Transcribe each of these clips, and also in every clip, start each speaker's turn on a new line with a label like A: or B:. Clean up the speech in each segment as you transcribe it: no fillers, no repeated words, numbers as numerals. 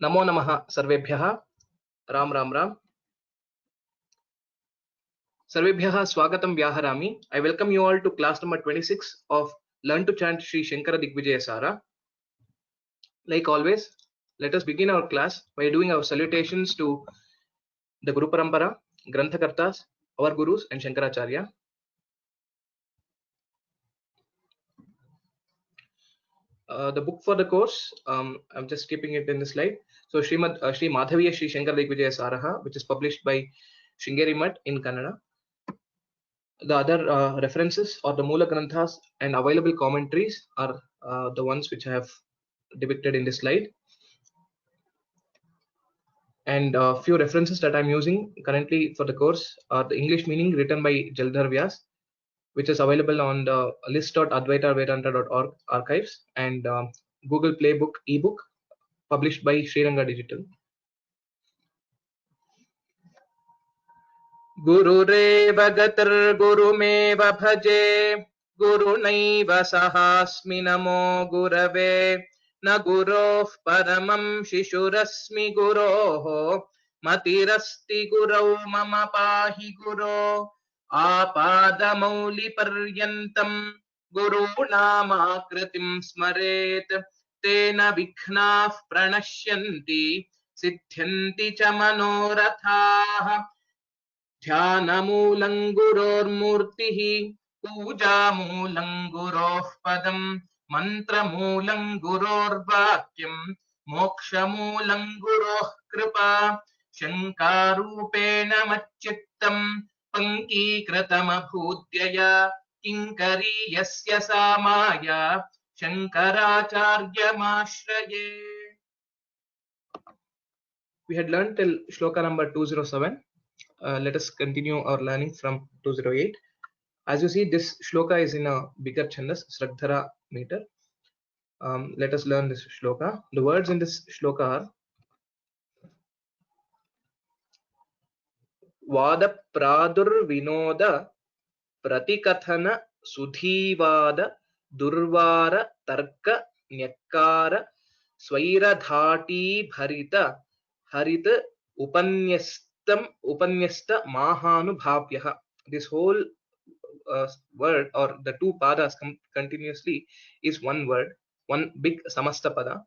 A: नमो नमः सर्वेभ्यः। राम राम राम। सर्वेभ्यः स्वागतं व्याहरामि। I welcome you all to class number 26 of Learn to Chant Sri Shankara Digvijaya Sara. Like always, let us begin our class by doing our salutations to the Guru Parampara, Granthakartas, our Gurus and Shankaracharya. The book for the course, I'm just keeping it in the slide. So Sri Madhaviya Sri Shankara Digvijaya Saraha, which is published by Shringeri Mutt in Kannada. The other references or the Moola Granthas and available commentaries are the ones which I have depicted in this slide. And a few references that I'm using currently for the course are the English meaning written by Jaldhar Vyas, which is available on the list.advaitavedanta.org archives, and Google Playbook ebook published by Sriranga Digital. Gururev gatar gurumev bhaje gurunaiv sahasmi namo gurave na guroh paramam shishurasmi guroh matirasti gurau mama pahi guro apadamauli paryantam gurunamakratim smaret tena vikhnah pranashyanti siddhyanti cha manorathah ध्यानमूलं गुरोर्मूर्तिः पूजामूलं गुरोः पदं मन्त्रमूलं गुरोर्वाक्यं मोक्षमूलं गुरोः कृपा शङ्कारूपेण मच्चित्तं पङ्कीकृतमभूद्यया किङ्करी यस्य सा माया शङ्कराचार्यमाश्रये. We had learned till shloka number 207. Let us continue our learning from 208. As you see, this shloka is in a bigger chandas, Sraddhara meter. Let us learn this shloka. The words in this shloka are Vada Pradur Vinoda Pratikathana Sudhivada Durvara Tarka Nyakara Swaira Bharita Harita Upanyasta Mahanubhavyaha. This whole word or the two padas continuously is one word, one big samasta pada.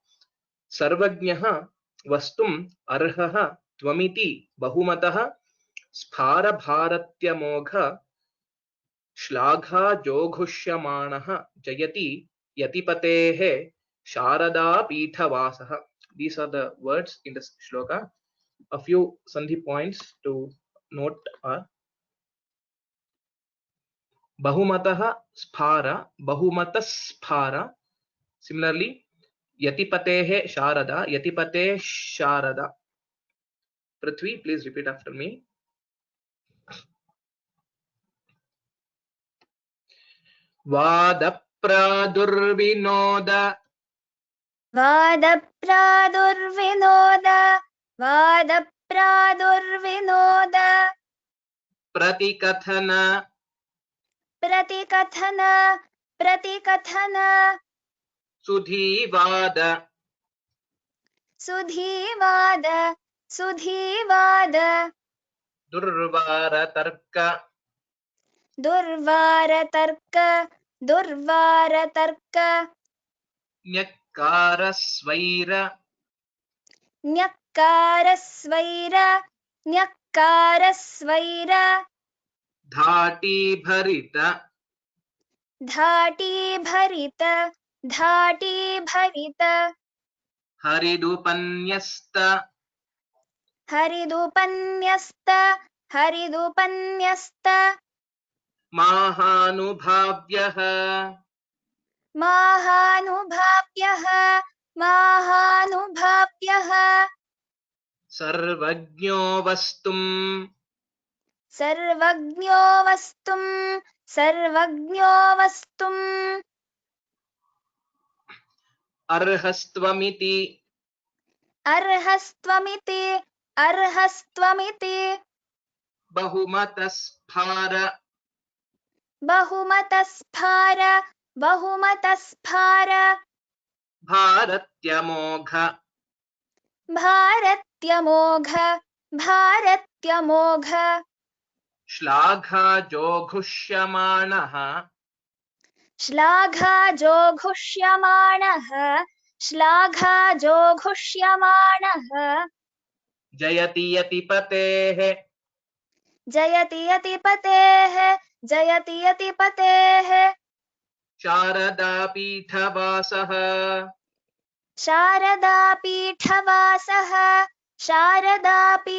A: Sarvajnaha vastum arhaha tvamiti bahumataha sphara bharatya mogha shlagha joghushyamanah jayati yatipatehe sharada pitavasaha. These are the words in this shloka. A few sandhi points to note are Bahumataha Sphara, Bahumataspara. Similarly, Yatipatehe Sharada, Yatipate Sharada. Prithvi, please repeat after me. Vada Pradurvinoda.
B: Vada Pradurvinoda. Vada Pradurvinoda.
A: Pratikathana.
B: Pratikathana. Pratikathana.
A: Sudhivada.
B: Sudhivada. Sudhivada.
A: Durvara Tarka.
B: Durvara Tarka. Durvara Tarka.
A: Nyakara Svaira.
B: Nyakara Svaira. Nyakara Svaira.
A: Dhati Bharita.
B: Dhati Bharita. Dhati Bharita.
A: Haridupanyasta.
B: Haridupanyasta. Haridupanyasta.
A: Mahanubhavyaha.
B: Mahanubhavyaha. Mahanubhavyaha.
A: Sarvajño vastum.
B: Sarvagno vastum. Sarvagno vastum.
A: Arhastvamiti.
B: Arhastvamiti. Arhastvamiti.
A: Bahumataspara.
B: Bahumataspara. Bahumataspara.
A: Bharatyamogha.
B: भारत्यमोघ भारत्यमोघ
A: श्लाघाजोघुष्यमाणः
B: श्लाघाजोघुष्यमाणः श्लाघाजोघुष्यमाणः
A: जयति यतिपतेः
B: जयति यतिपतेः जयति यतिपतेः
A: शारदापीठवासः
B: शारदापीठवासः शारदापीठवासः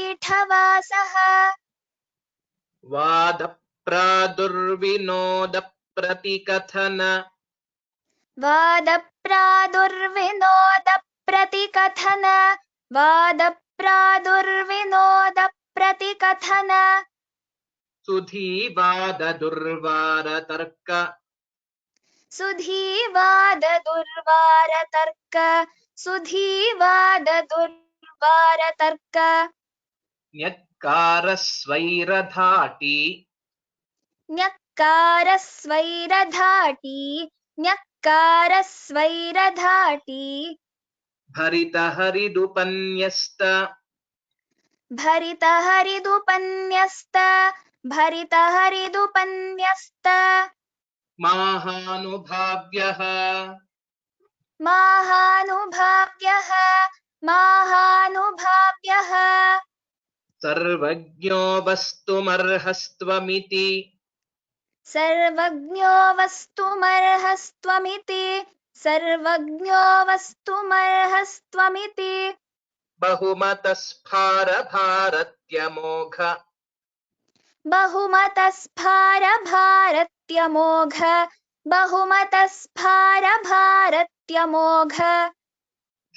A: वादप्रादुर्विनोदप्रतिकथन
B: वादप्रादुर्विनोदप्रतिकथन वादप्रादुर्विनोदप्रतिकथन
A: सुधीवाददुर्वारतर्क
B: सुधीवाददुर्वारतर्क सुधीवाददुर्वारतर्क
A: न्यक्कारस्वैरधाटी
B: न्यक्कारस्वैरधाटी न्यक्कारस्वैरधाटी
A: भरितहरिदुपन्यस्त
B: भरितहरिदुपन्यस्त भरितहरिदुपन्यस्त
A: माहानुभाव्यः
B: माहानुभाव्यः माहानुभाव्यः
A: सर्वज्ञो वस्तुमर्हस्त्वमिति
B: सर्वज्ञो वस्तुमर्हस्त्वमिति सर्वज्ञो वस्तुमर्हस्त्वमिति
A: बहुमतस्फारभारत्यमोघ
B: बहुमतस्फारभारत्यमोघ बहुमतस्फारभारत्यमोघ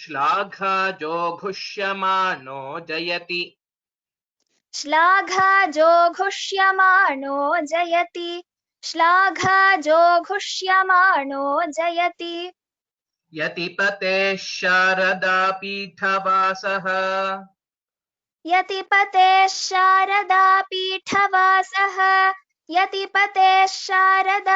A: श्लाघाजोघुष्यमाणो जयति
B: श्लाघाजोघुष्यमाणो जयति श्लाघाजोघुष्यमाणो जयति
A: यतिपतेः शारदापीठवासः
B: यतिपतेः शारदापीठवासः यतिपतेः शारदापीठवासः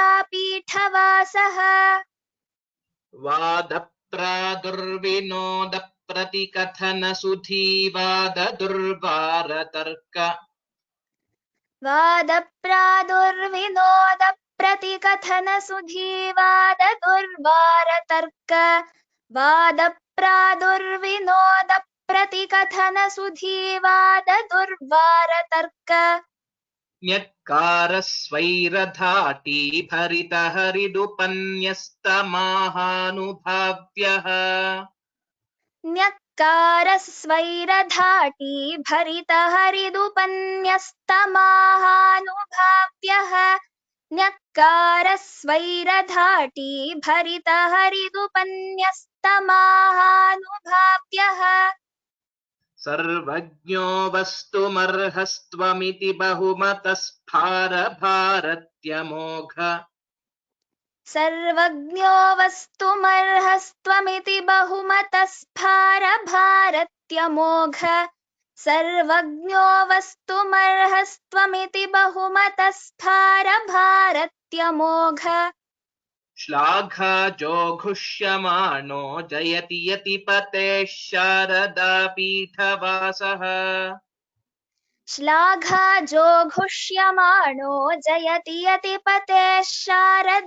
A: वादप्रादुर्विनोदप्रतिकथनसुधीवाददुर्वारतर्क
B: वादप्रादुर्विनोदप्रतिकथनसुधीवाददुर्वारतर्क वादप्रादुर्विनोदप्रतिकथनसुधीवाददुर्वारतर्क
A: न्यक्कारस्वैरधाटी भरितहरिदुपन्यस्तमाहानुभाव्यः
B: न्यक्कारस्वैरधाटी भरितहरिदुपन्यस्तमाहानुभाव्यः न्यक्कारस्वैरधाटी भरितहरिदुपन्यस्तमाहानुभाव्यः
A: सर्वज्ञो वस्तुमर्हस्त्वमिति बहुमतस्फारभारत्यमोघ
B: सर्वज्ञो वस्तुमर्हस्त्वमिति बहुमतस्फारभारत्यमोघ सर्वज्ञो वस्तुमर्हस्त्वमिति बहुमतस्फारभारत्यमोघ
A: श्लाघाजोघुष्यमाणो जयति यतिपतेः शारदापीठवासः
B: श्लाघाजोघुष्यमाणो जयति यतिपतेः शारदापीठवासः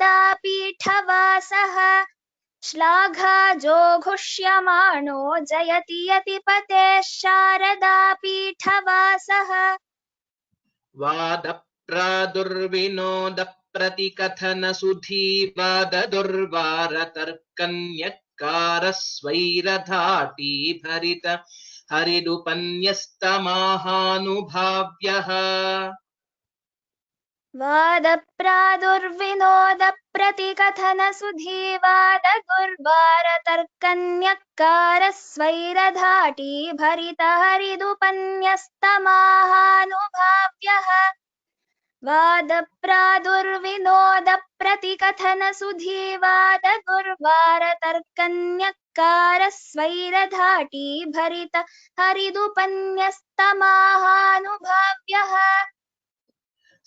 B: श्लाघाजोघुष्यमाणो जयति यतिपतेः शारदापीठवासः
A: वादप्रादुर्विनोदप्रतिकथनसुधीवाददुर्वारतर्कन्यक्कारस्वैरधाटी भरित हरिदुपन्यस्तमाहानुभाव्यः
B: वादप्रादुर्विनोदप्रतिकथनसुधीवाददुर्वारतर्कन्यक्कारस्वैरधाटी भरितहरिदुपन्यस्तमाहानुभाव्यः वादप्रादुर्विनोदप्रतिकथनसुधीवाददुर्वारतर्कन्यक्कारस्वैरधाटी भरितहरिदुपन्यस्तमाहानुभाव्यः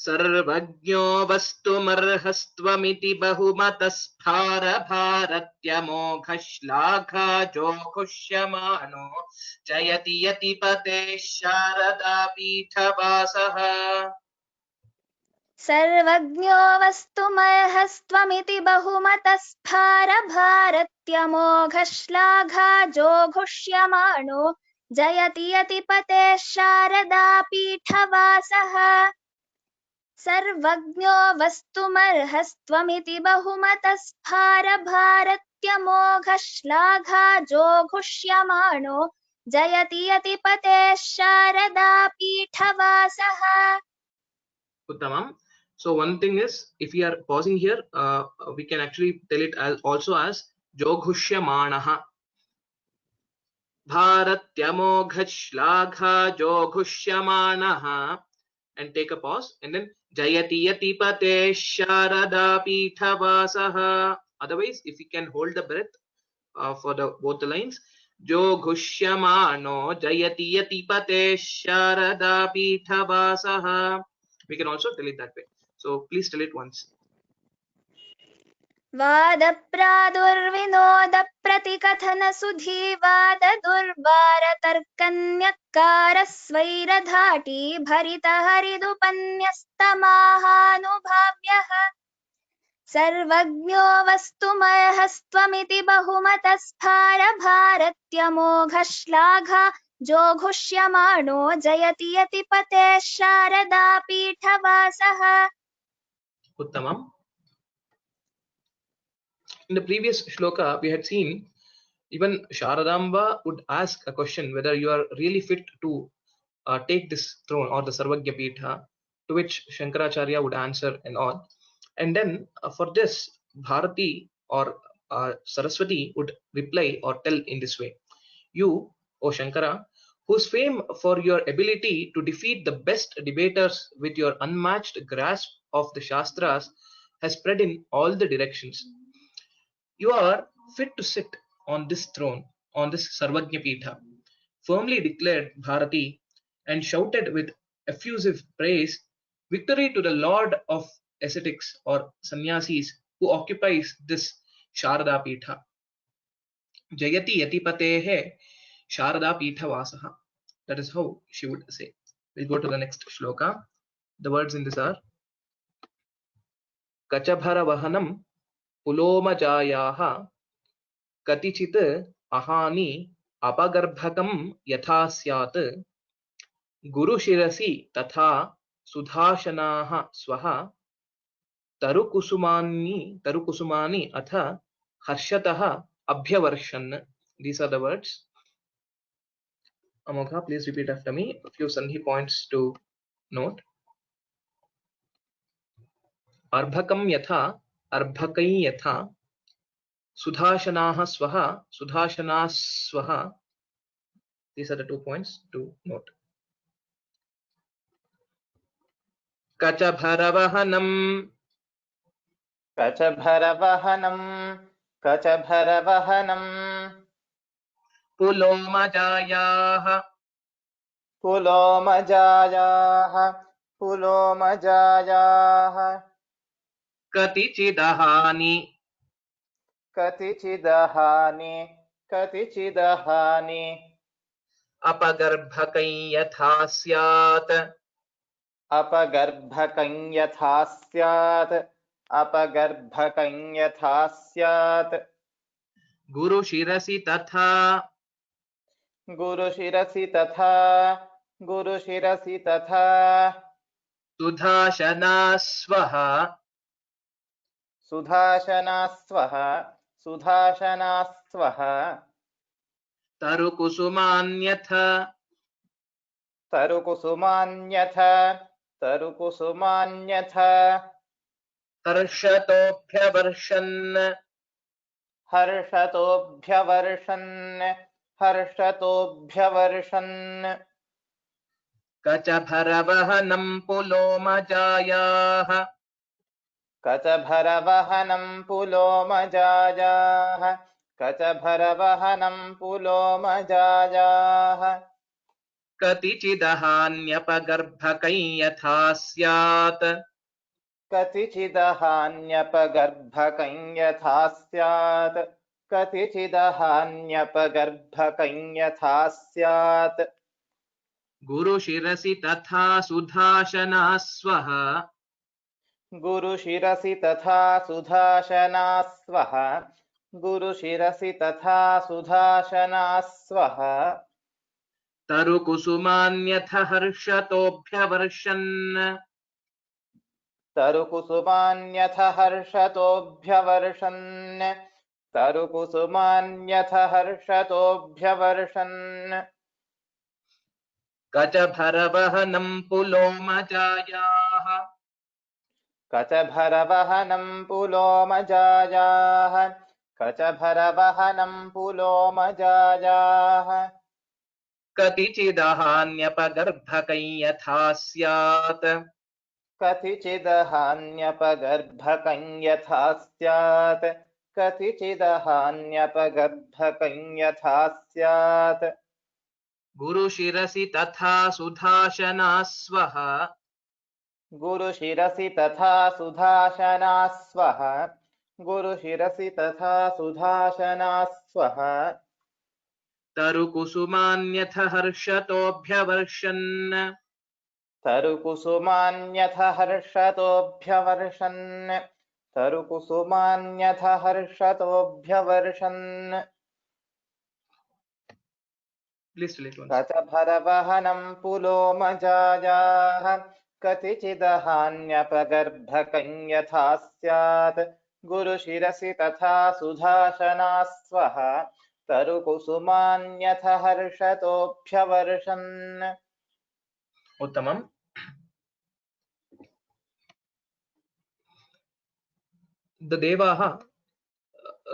A: सर्वज्ञो वस्तुमर्हस्त्वमिति बहुमतस्फार भारत्यमोघश्लाघा जोघुष्यमानो जयति यतिपतेः शारदापीठवासः
B: सर्वज्ञो वस्तुमर्हस्त्वमिति बहुमतस्फार भारत्यमोघश्लाघा जोघुष्यमाणो जयति यतिपतेः शारदापीठवासः सर्वज्ञो वस्तुमर्हस्त्वमिति बहुमतस्फार भारत्यमोघश्लाघा जोघुष्यमाणो जयति यतिपतेः शारदापीठवासः
A: Uttamam. So one thing is, if we are pausing here, we can actually tell it as also as Joghushyamanah. Bharatyamogha Joghushyamanah, and take a pause, and then Jayati Yatipate Sharada Pithavasah. Otherwise, if we can hold the breath for the both the lines, Joghushymano Jayati Yatipate Sharada Pithavasah. We can also tell it that way. So please tell it once.
B: वादप्रादुर्विनोदप्रतिकथनसुधीवाददुर्वारतर्कन्यक्कारस्वैरधाटी भरितहरिदुपन्यस्तमाहानुभाव्यः सर्वज्ञो वस्तुमर्हस्त्वमिति बहुमतस्फार भारत्यमोघश्लाघा जोघुष्यमाणो जयति यतिपतेः शारदापीठवासः
A: Uttamam. In the previous shloka, we had seen even Sharadamba would ask a question whether you are really fit to take this throne or the Sarvagya Pitha, to which Shankaracharya would answer and all. And then for this, Bharati or Saraswati would reply or tell in this way: You, O Shankara, whose fame for your ability to defeat the best debaters with your unmatched grasp of the Shastras has spread in all the directions. You are fit to sit on this throne, on this Sarvagya Pitha, firmly declared Bharati, and shouted with effusive praise, Victory to the Lord of ascetics or sannyasis who occupies this Sharada Pitha. Jayati Yatipatehe Sharada Pitha Vasaha. That is how she would say. We'll go to the next shloka. The words in this are Kachabhara Vahanam Pulomajāyāha Katichit Ahani Apagarbhakam Yatha Syat Guru Shirasi Tatha Sudhashanaha Swaha Tarukusumani Atha Harshataha Abhyavarshan. These are the words. Amogha, please repeat after me. A few sandhi points to note. Arbhakam Yatha Arbhakai Yatha Sudhashanaha Swaha Sudhashana Swaha. These are the 2 points to note. Kachabharavahanam
C: Kachabharavahanam
A: Pulomajāyāha
C: Pulomajāyāha
A: Katichidahani
C: Katichidahani
A: Apagarbhakai Yatha Syat
C: Apagarbhakam yatha syat
A: Guru Shirasi Tatha
C: Guru Shirasi Tatha
A: Sudhashana
C: Swaha
A: Tarukusumanyatha
C: Tarukusumanyatha Harshatobhyavarsan
A: Kachabharavahanam Pulomajāyāha
C: Kachabharavahanam Pulomajāyāha
A: कतिचिदहान्यपगर्भकै यथा स्यात्
C: कतिचिदहान्यपगर्भकं यथा स्यात् कतिचिदहान्यपगर्भकं यथा स्यात्
A: गुरुशिरसि तथा सुधाशनास्वः
C: गुरुशिरसि तथा सुधाशनास्वः गुरुशिरसि तथा सुधाशनास्वः
A: तरुकुसुमान्यथ हर्षतोऽभ्यवर्षन्
C: तरुकुसुमान्यथ हर्षतोऽभ्यवर्षन् तरुकुसुमान्यथ हर्षतोऽभ्यवर्षन्
A: कचभरवहनं पुलोमजायाः
C: कचभरवहनं पुलोमजायाः कचभरवहनं पुलोमजायाः
A: कतिचिदहान्यपगर्भकै यथा स्यात्
C: कतिचिदहान्यपगर्भकं यथा स्यात् कतिचिदहान्यपगर्भकं यथा स्यात्
A: गुरुशिरसि तथा सुधाशनास्वः
C: गुरुशिरसि तथा सुधाशनास्वः गुरुशिरसि तथा सुधाशनास्वः
A: तरुकुसुमान्यथ हर्षतोऽभ्यवर्षन्
C: तरुकुसुमान्यथ हर्षतोऽभ्यवर्षन् तरुकुसुमान्यथ हर्षतोऽभ्यवर्षन्
A: Please relate once.
C: कचभरवहनं पुलोमजायाः कतिचिदहान्यपगर्भकं यथा स्यात् गुरुशिरसि तथा सुधाशनास्वः तरुकुसुमान्यथ हर्षतोऽभ्यवर्षन्
A: उत्तमम्. The Devaha,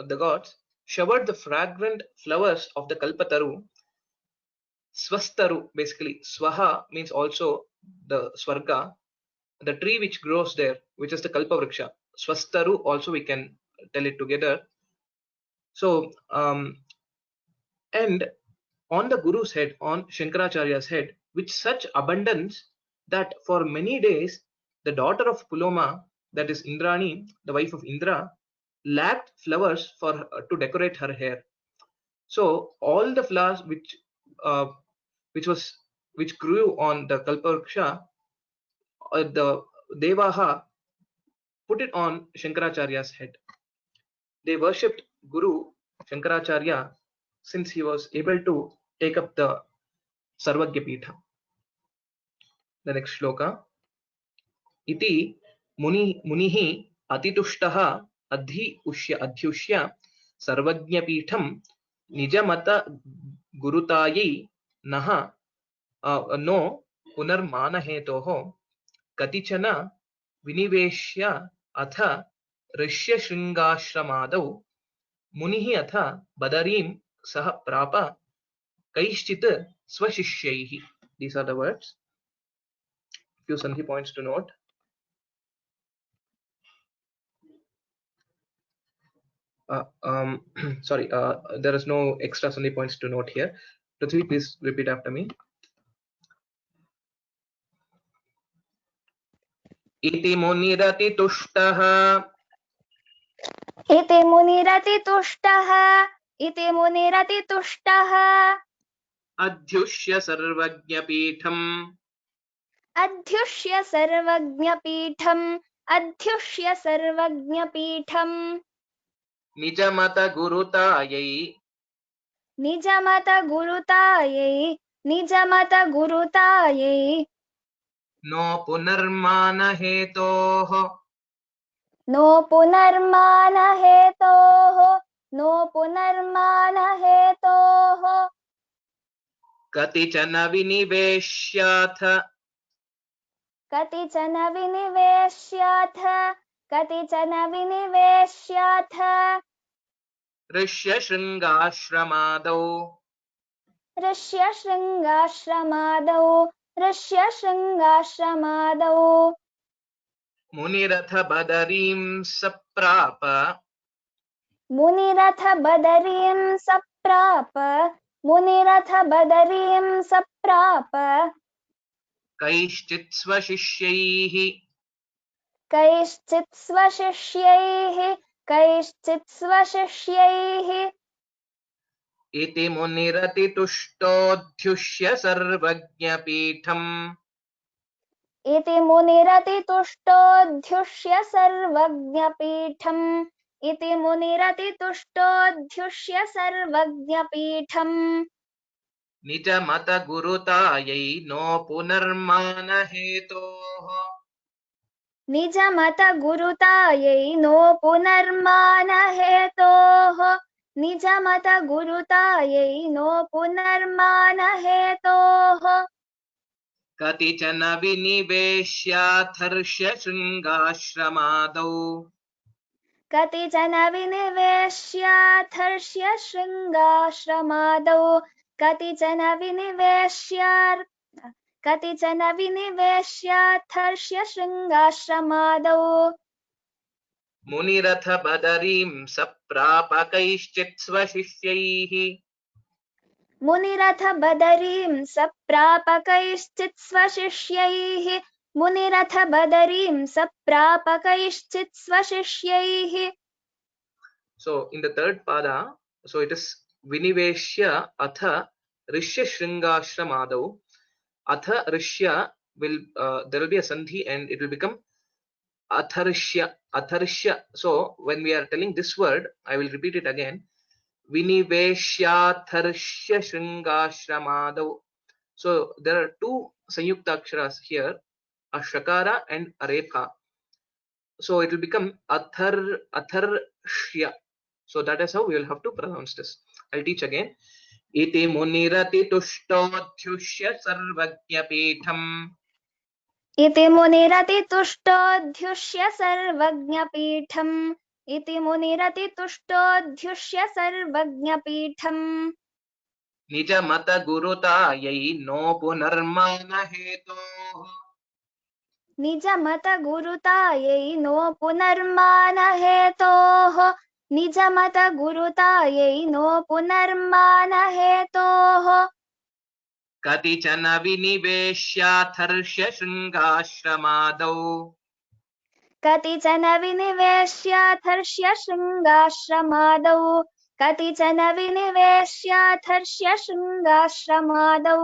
A: the gods, showered the fragrant flowers of the Kalpataru. Swastaru, basically, Swaha means also the Swarga, the tree which grows there, which is the Kalpavriksha. Swastaru also we can tell it together. So, and on the Guru's head, on Shankaracharya's head, with such abundance that for many days the daughter of Puloma, that is Indrani, the wife of Indra, lacked flowers for to decorate her hair. So all the flowers which grew on the Kalpavriksha, the Devaha put it on Shankaracharya's head. They worshipped Guru Shankaracharya since he was able to take up the Sarvagya Pitha. The next shloka. Iti munihi atitushtaha adhyushya Sarvagya Pitham nijamata gurutayi naha no punarmana hetoho katichana viniveshya atha rishya shringashramadau munihi atha badarim saha prapa kaishchit swashishyaih. These are the words. Few sandhi points to note. Sorry, there is no extra sandhi points to note here. Prithvi, please repeat after me. Iti munirati tushtaha
B: इति मुनिरतितुष्टः इति मुनिरतितुष्टः
A: adhyushya sarvajñapītham
B: अध्युष्य सर्वज्ञपीठम् अध्युष्य सर्वज्ञपीठम्
A: nijamata gurutayai
B: निजमत गुरुतायै
A: no punarmana hetoh
B: नो पुनर्मान हेतोः
A: katichana viniveshyath
B: कतिचन विनिवेश्याथ
A: rishya shringashramadau
B: ऋष्यशृङ्गाश्रमादौ
A: munirath badarim saprapa
B: मुनिरथ बदरीं सप्राप मुनिरथ बदरीं सप्राप
A: कैश्चित् स्वशिष्यैः
B: कैश्चित् स्वशिष्यैः
A: इति मुनिरतितुष्टोऽध्युष्य सर्वज्ञपीठम्
B: इति मुनिरतितुष्टोऽध्युष्य सर्वज्ञपीठम् इति मुनिरतितुष्टोऽध्युष्य सर्वज्ञपीठम्
A: निजमतगुरुतायै नो पुनर्मानहेतोः
B: निजमतगुरुतायै नो पुनर्मानहेतोः निजमतगुरुतायै नो पुनर्मानहेतोः
A: कतिचन विनिवेश्याथर्ष्य शृङ्गाश्रमादौ
B: कतिचन विनिवेश्याथर्ष्य शृङ्गाश्रमादौ कतिचन विनिवेश्याथर्ष्य शृङ्गाश्रमादौ
A: मुनिरथ बदरीं सप्राप कैश्चित् स्वशिष्यैः
B: मुनिरथ बदरीं सप्राप कैश्चित् स्वशिष्यैः मुनिरथ बदरीं सप्राप कैश्चित् स्वशिष्यैः
A: So in the third pada, so it is viniveshya atha rishya shringashramaadau. Atha rishya will there will be a sandhi and it will become atharishya. So when we are telling this word, I will repeat it again. Viniveshyatharishya shringashramaadau. So there are two sanyukta aksharas here, a shakara and a rekha. So it will become atharshya. So that is how we will have to pronounce this. I'll teach again. Iti munirati tushtodhyushya sarvajñapītham.
B: इति मुनिरतितुष्टोऽध्युष्य सर्वज्ञपीठम् इति मुनिरतितुष्टोऽध्युष्य सर्वज्ञपीठम्
A: Nijamata gurutājai no punarmānahetoh.
B: निजमतगुरुतायै नो पुनर्मानहेतोः निजमतगुरुतायै नो पुनर्मानहेतोः
A: कतिचन विनिवेश्याथर्ष्य शृङ्गाश्रमादौ
B: कतिचन विनिवेश्याथर्ष्य शृङ्गाश्रमादौ कतिचन विनिवेश्याथर्ष्य शृङ्गाश्रमादौ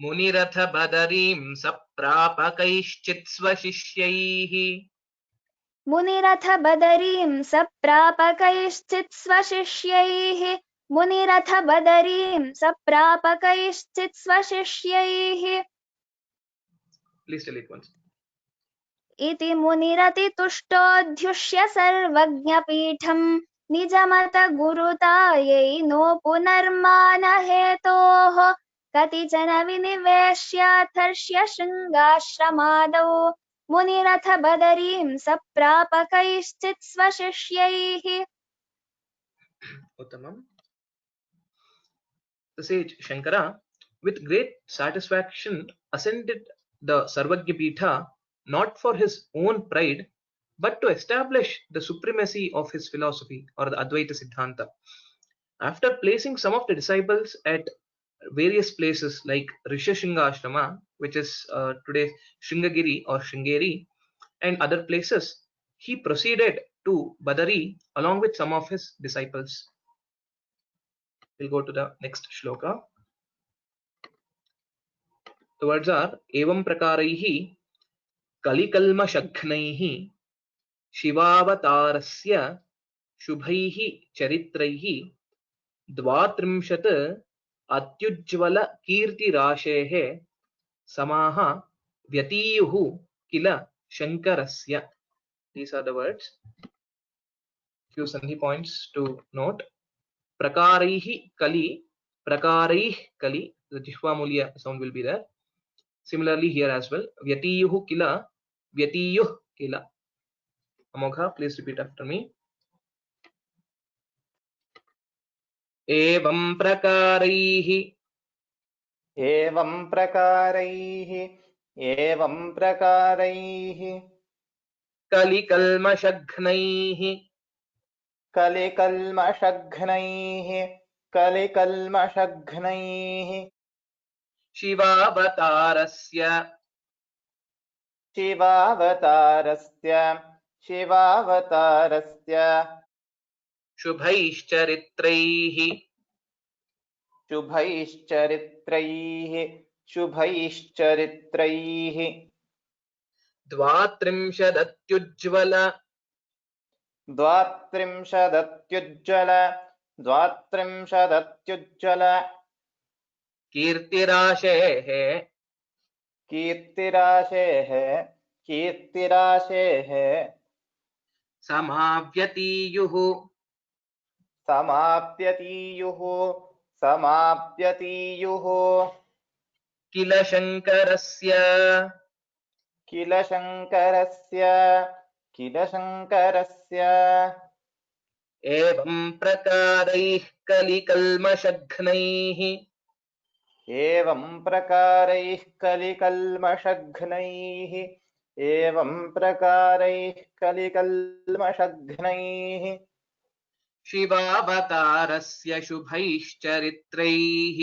A: मुनिरथ बदरीं सप्राप कैश्चित् स्वशिष्यैः
B: मुनिरथ बदरीं सप्राप कैश्चित् स्वशिष्यैः मुनिरथ बदरीं सप्राप कैश्चित् स्वशिष्यैः
A: Please tell it once.
B: इति मुनिरतितुष्टोऽध्युष्य सर्वज्ञपीठम् निजमतगुरुतायै नो पुनर्मानहेतोः कतिचन विनिवेश्याथर्ष्य शृङ्गाश्रमादौ मुनिरथ बदरीं सप्राप कैश्चित् स्वशिष्यैः
A: Uttamam. The sage Shankara, with great satisfaction, ascended the Sarvagya Pitha not for his own pride, but to establish the supremacy of his philosophy or the Advaita Siddhanta. After placing some of the disciples at various places like Rishashinga Ashrama, which is today Shringagiri or Shringeri, and other places, he proceeded to Badari along with some of his disciples. We'll go to the next shloka. The words are Evam prakaraihi kalikalmashagnaihi Shivavatarasya Shubhaihi Charitraihi Dvatrimshat Atyujvala Kirti Rashehe Samaha Vyatiyuhu Kila Shankarasya. These are the words. Few sandhi points to note. Prakaraihi Kali, Prakaraih Kali, the Jishwamulya sound will be there. Similarly here as well. Vyatiyuhu Kila, Vyatiyuh Kila. Amogha, please repeat after me. Evam prakaraihi
C: एवं प्रकारैः
A: kalikalmashagnaihi
C: कलिकल्मषघ्नैः कलिकल्मषघ्नैः
A: शिवावतारस्य
C: शिवावतारस्य
A: शुभैश्चरित्रैः
C: शुभैश्चरित्रैः
A: द्वात्रिंशदत्युज्ज्वल
C: द्वात्रिंशदत्युज्ज्वल
A: कीर्तिराशेः
C: कीर्तिराशेः
A: समाव्यतीयुः
C: समाप्यतीयुः
A: किल शङ्करस्य
C: किल शङ्करस्य
A: एवं प्रकारैः कलिकल्मषघ्नैः
C: एवं प्रकारैः कलिकल्मषघ्नैः
A: शिवावतारस्य शुभैश्चरित्रैः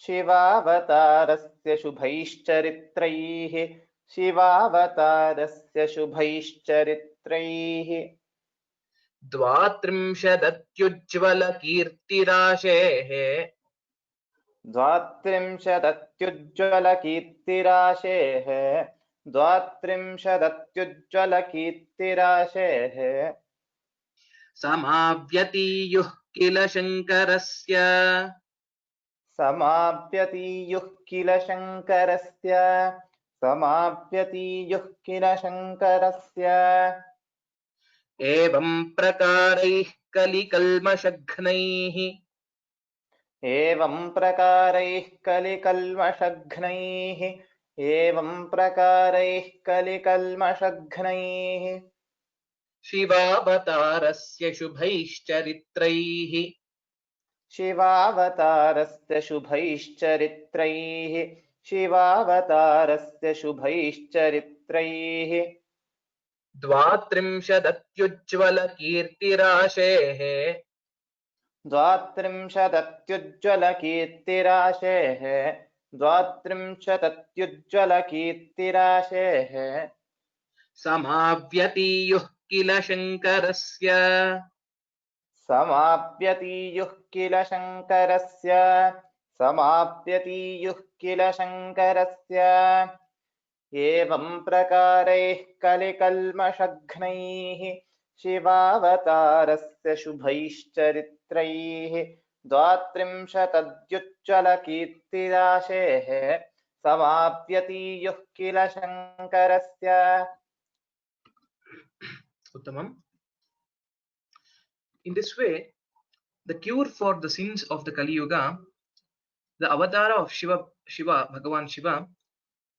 C: शिवावतारस्य शुभैश्चरित्रैः
A: द्वात्रिंशदत्युज्ज्वल कीर्तिराशेः
C: द्वात्रिंशदत्युज्ज्वलकीर्तिराशेः
A: समाव्यतीयुः किल शङ्करस्य
C: समाप्यतीयुः किल शङ्करस्य
A: एवं प्रकारैः कलिकल्मषघ्नैः
C: एवं प्रकारैः कलिकल्मषघ्नैः
A: शिवावतारस्य शुभैश्चरित्रैः
C: शिवावतारस्य शुभैश्चरित्रैः
A: द्वात्रिंशदत्युज्ज्वल कीर्तिराशेः
C: द्वात्रिंशदत्युज्ज्वलकीर्तिराशेः
A: समाव्यतीयुः किल शङ्करस्य
C: समाप्यतीयुः किल शङ्करस्य एवं प्रकारैः कलिकल्मषघ्नैः शिवावतारस्य शुभैश्चरित्रैः द्वात्रिंशदत्युज्ज्वलकीर्तिराशेः समाप्यतीयुः किल शङ्करस्य
A: Uttamam. In this way, the cure for the sins of the Kali Yuga, the avatara of Shiva, Bhagavan Shiva,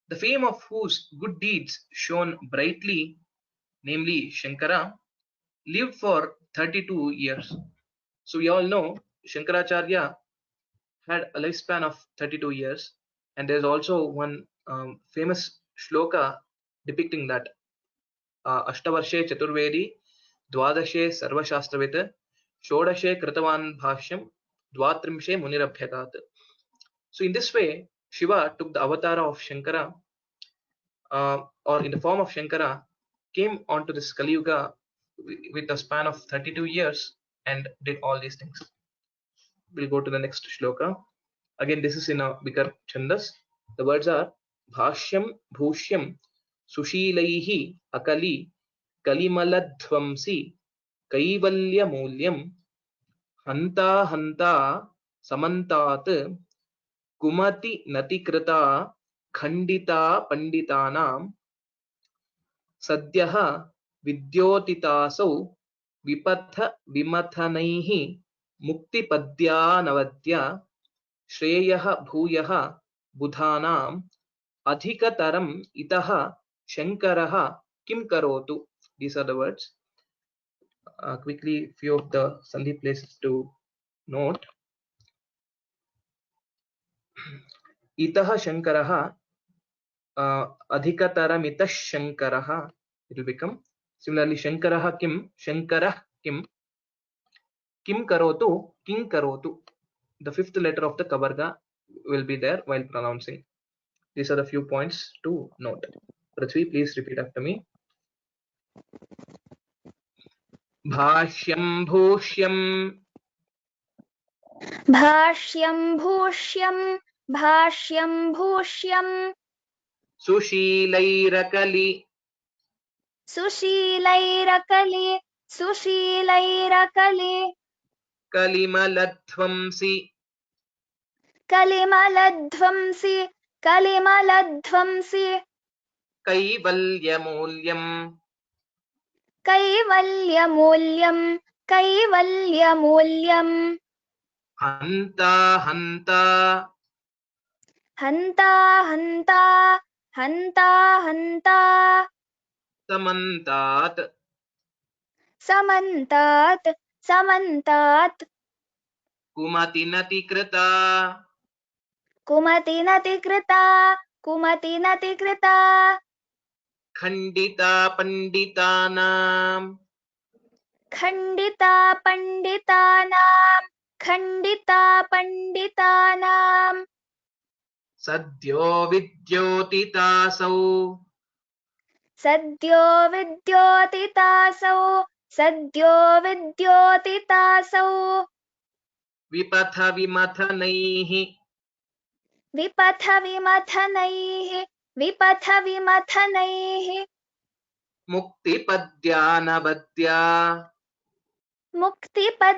A: the fame of whose good deeds shone brightly, namely Shankara, lived for 32 years. So we all know Shankaracharya had a lifespan of 32 years, and there's also one famous shloka depicting that. अष्टवर्षे Chaturvedi द्वादशे सर्वशास्त्रवित् षोडशे कृतवान् भाष्यं द्वात्रिंशे मुनिरभ्यगात्. So in this way, Shiva took the avatar of Shankara, or in the form of Shankara, came onto this Kali Yuga with a span of 32 years and did all these things. We'll go to the next shloka. Again, this is in a bigger chandas. The words are Bhashyam Bhushyam Sushilaihi Akali Kalimaladhvamsi Kaivalyamulyam Hanta Hanta Samantat Kumati Natikrita Khandita Panditanam Sadhyaha Vidyotitasau Vipatha Vimathanaihi Muktipadyanavadya Shreyaha Bhuyaha Budhanam Adhikataram Itaha Shankaraha Kim Karotu. These are the words. Quickly, few of the Sandhi places to note. Itaha Shankaraha, Adhikataramita Shankaraha, it will become. Similarly, Shankaraha Kim, Shankarah Kim, Kim karotu, king karotu. The fifth letter of the kavarga will be there while pronouncing. These are the few points to note. Prithvi, please repeat after me. Bhashyam bhushyam.
B: भाष्यं भूष्यं भाष्यं भूष्यं
A: Sushilairakali.
B: सुशीलैरकलि सुशीलैरकलि
A: Kalimaladhvamsi.
B: कलिमलध्वंसि कलिमलध्वंसि
A: Kaivalyamulyam.
B: कैवल्यमूल्यं कैवल्यमूल्यं
A: Hanta hanta.
B: हन्ता हन्ता हन्ता हन्ता
A: Samantat.
B: समन्तात् समन्तात्
A: Kumatinatikrita.
B: कुमतिनतिकृता कुमतिनतिकृता
A: Khandita panditanam.
B: खण्डिता पण्डितानां खण्डिता पण्डितानां
A: Sadyo vidyotitasau.
B: सद्यो विद्योतितासौ सद्यो विद्योतितासौ
A: Vipatha vimathanaihi.
B: विपथ विमथनैः विपथ विमथनैः
A: Muktipadyanavadya.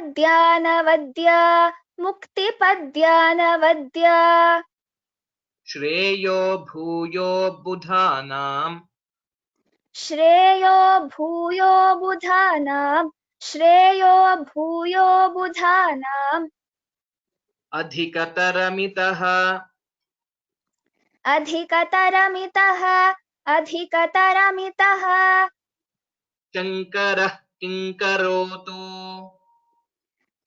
B: मुक्तिपद्यानवद्या मुक्तिपद्यानवद्या
A: Shreyo bhuyo budhanam.
B: श्रेयो भूयो बुधानां श्रेयो भूयो बुधानाम्
A: Adhikataramitaha.
B: अधिकतरमितः अधिकतरमितः
A: Shankarah kinkarotu.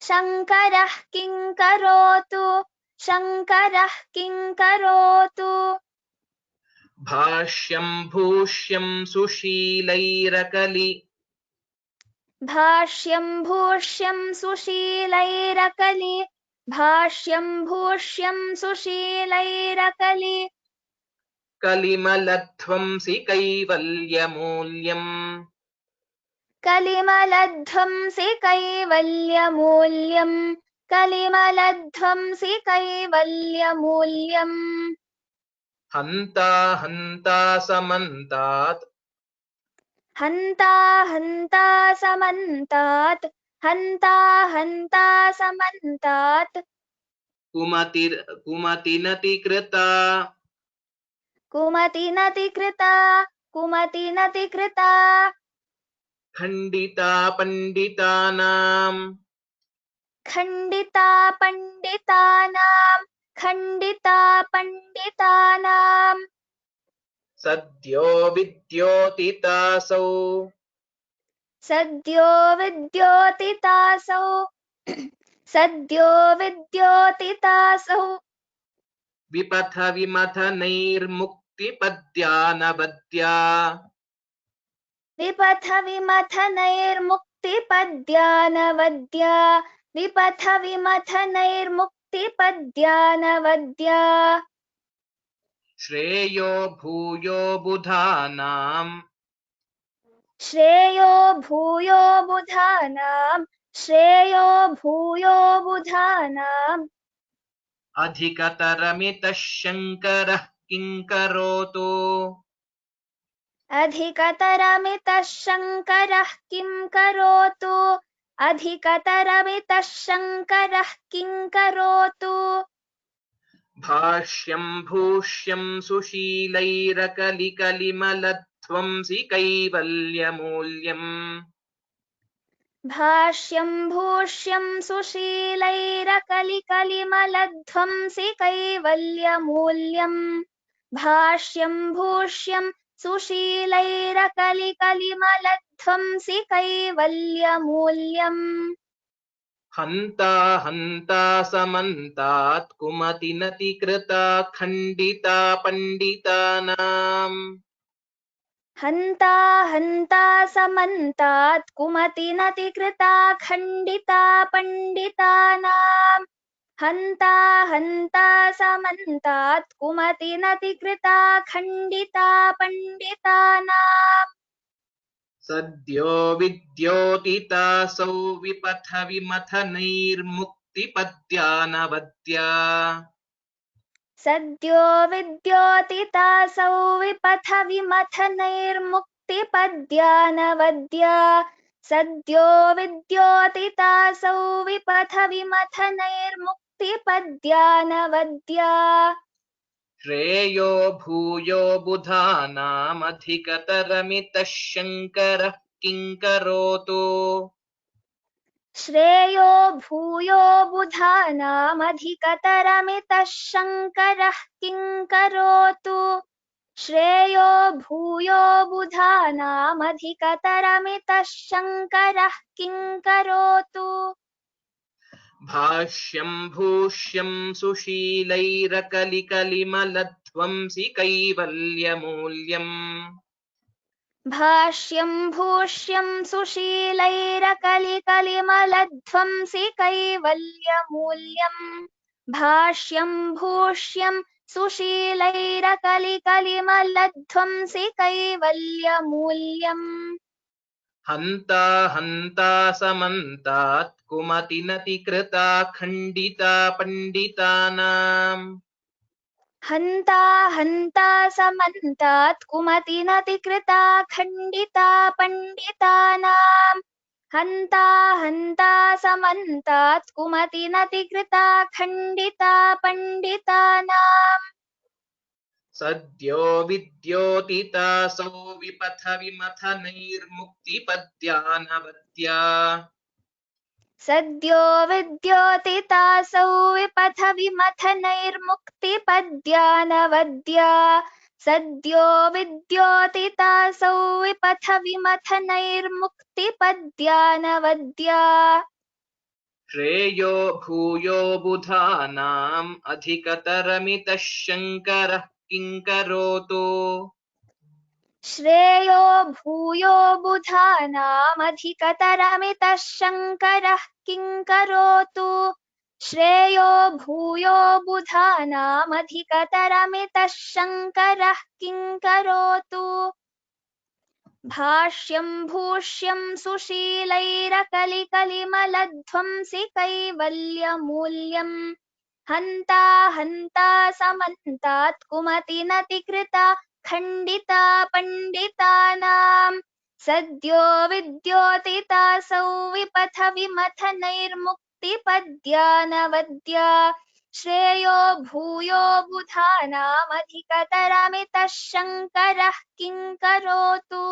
B: शङ्करः किं करोतु शङ्करः किं करोतु
A: Bhashyam bhushyam sushilairakali.
B: भाष्यं भूष्यं सुशीलैरकलि भाष्यं भूष्यं सुशीलैरकलि
A: Kalimaladhvamsi kaivalyamulyam.
B: कलिमलध्वंसि कैवल्यमूल्यं कलिमलध्वंसि कैवल्यमूल्यम्
A: Hanta hanta samantat.
B: हन्ता हन्ता समन्तात् हन्ता हन्ता समन्तात्
A: Kumatinatikrita.
B: कुमतिनतिकृता कुमतिनतिकृता
A: Khandita panditanam.
B: खण्डिता पण्डितानां खण्डिता पण्डितानां
A: Sadyo vidyotitasau.
B: सद्यो विद्योतितासौ सद्यो विद्योतितासौ
A: Vipatha vimatanairmuktipadyanavadya.
B: विपथ विमथनैर्मुक्तिपद्यानवद्या विपथ विमथनैर्मुक्तिपद्यानवद्या
A: Shreyo bhuyo budhanam.
B: श्रेयो भूयो बुधानां श्रेयो भूयो बुधानाम्
A: Adhikataramita shankarah kinkarotu.
B: अधिकतरमितः शङ्करः किं करोतु अधिकतरमितः शङ्करः किं करोतु
A: Bhashyam bhushyam sushilairakali kalimaladhvamsi kaivalyamulyam.
B: भाष्यं भूष्यं सुशीलैरकलिकलिमलध्वंसि कैवल्यमूल्यम् भाष्यं भूष्यं सुशीलैरकलिकलिमलध्वंसि कैवल्यमूल्यम्
A: Hanta hanta samantat kumatinatikrita khandita panditanam.
B: हन्ता हन्ता समन्तात् कुमतिनतिकृता खण्डिता पण्डितानाम् हन्ता हन्ता समन्तात् कुमतिनतिकृता खण्डिता पण्डितानाम्
A: सद्यो विद्योतितासौ विपथ विमथनैर्मुक्तिपद्यानवद्या
B: सद्यो विद्योतितासौ विपथ विमथनैर्मुक्तिपद्यानवद्या सद्यो विद्योतितासौ विपथ विमथनैर्मुक्तिपद्यानवद्या
A: श्रेयो भूयो बुधानामधिकतरमितः शङ्करः किङ्करोतु
B: श्रेयो भूयो बुधानामधिकतरमितः शङ्करः किङ्करोतु श्रेयो भूयो बुधानामधिकतरमितः शङ्करः किङ्करोतु
A: भाष्यं भूष्यं सुशीलैरकलिकलिमलध्वंसि कैवल्यमूल्यम्
B: भाष्यं भूष्यं सुशीलैरकलिकलिमलध्वंसि कैवल्यमूल्यम् भाष्यं भूष्यं सुशीलैरकलिकलिमलध्वंसि कैवल्यमूल्यम्
A: हन्ता हन्ता समन्तात् कुमतिनतिकृता खण्डिता पण्डितानाम्
B: हन्ता हन्ता समन्तात् कुमतिनतिकृता खण्डिता पण्डितानाम् हन्ता हन्ता समन्तात् कुमतिनतिकृता खण्डिता पण्डितानाम्
A: सद्यो विद्योतितासौ विपथ विमथनैर्मुक्तिपद्यानवद्या
B: सद्यो विद्योतितासौ विपथ विमथनैर्मुक्तिपद्यानवद्या सद्यो विद्योतितासौ विपथ विमथनैर्मुक्तिपद्यानवद्या
A: श्रेयो भूयो बुधानाम् अधिकतरमितः शङ्करः किङ्करोतु
B: श्रेयो भूयो बुधानामधिकतरमितः शङ्करः किङ्करोतु श्रेयो भूयो बुधानामधिकतरमितः शङ्करः किङ्करोतु भाष्यं भूष्यं सुशीलैरकलिकलिमलध्वंसि कैवल्यमूल्यम् हन्ता हन्ता समन्तात् कुमतिनतिकृता खण्डिता पण्डितानाम् सद्यो विद्योतितासौ विपथ विमथनैर्मुक्तिपद्यानवद्या श्रेयो भूयो बुधानामधिकतरमितः शङ्करः किङ्करोतु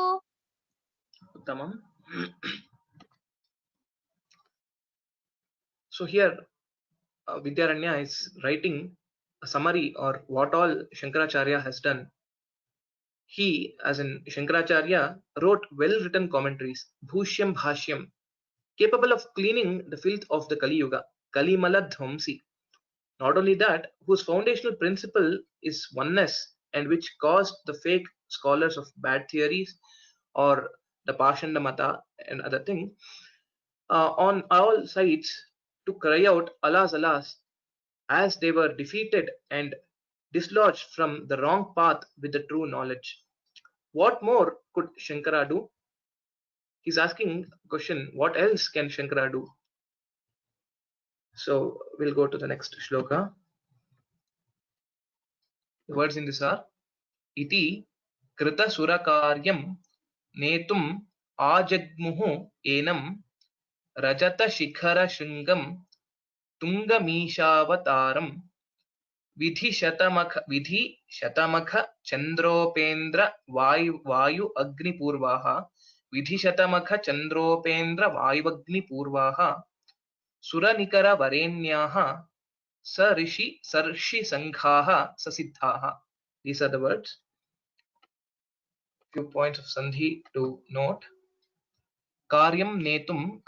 A: Uttamam. So here Vidyaranya is writing a summary or what all Shankaracharya has done. He, as in Shankaracharya, wrote well-written commentaries, Bhushyam Bhashyam, capable of cleaning the filth of the Kali Yuga, Kalimala Dhvamsi. Not only that, whose foundational principle is oneness and which caused the fake scholars of bad theories or the Pashanda Mata and other things on all sides to cry out alas alas as they were defeated and dislodged from the wrong path with the true knowledge. What more could Shankara do? He's asking question, what else can Shankara do? So we'll go to the next shloka. The words in this are iti krita surakaryam netum ajagmuhu enam rajata shikhara shringam tungamishavatam विधि शतमख चंद्रोपेन्द्र वायु अग्निपूर्वाः विधि शतमख चंद्रोपेन्द्र वायुअग्निपूर्वाः सुरनिकर वरेण्याः सर्षि संघाः ससिद्धाः. These are the words. Few points of sandhi to note. Karyam netum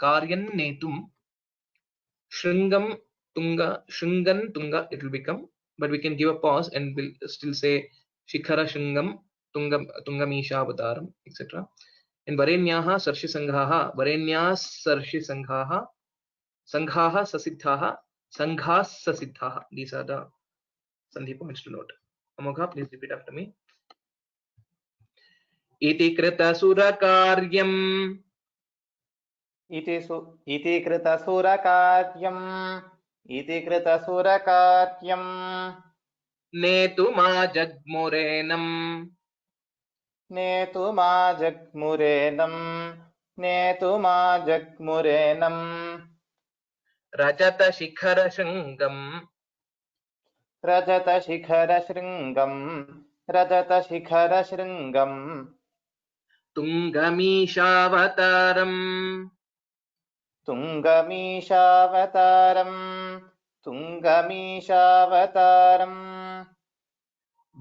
A: shringam tunga, shringan tunga it will become, but we can give a pause and we'll still say shikhara shringam Tungamishavatarам, etc. And Varenyaha Sarshisanghaha, Varenya's Sarshisanghaha, Sanghaha Sasiddhaha, Sanghas Sasiddhaha. These are the Sandhi points to note. Amogha, please repeat after me. Iti krita surakaryam.
C: इति कृतसुरकार्यम्
A: नेतुमा जग्मुरेनम्
C: रजतशिखरशृङ्गम् तुङ्गमीशावतारम्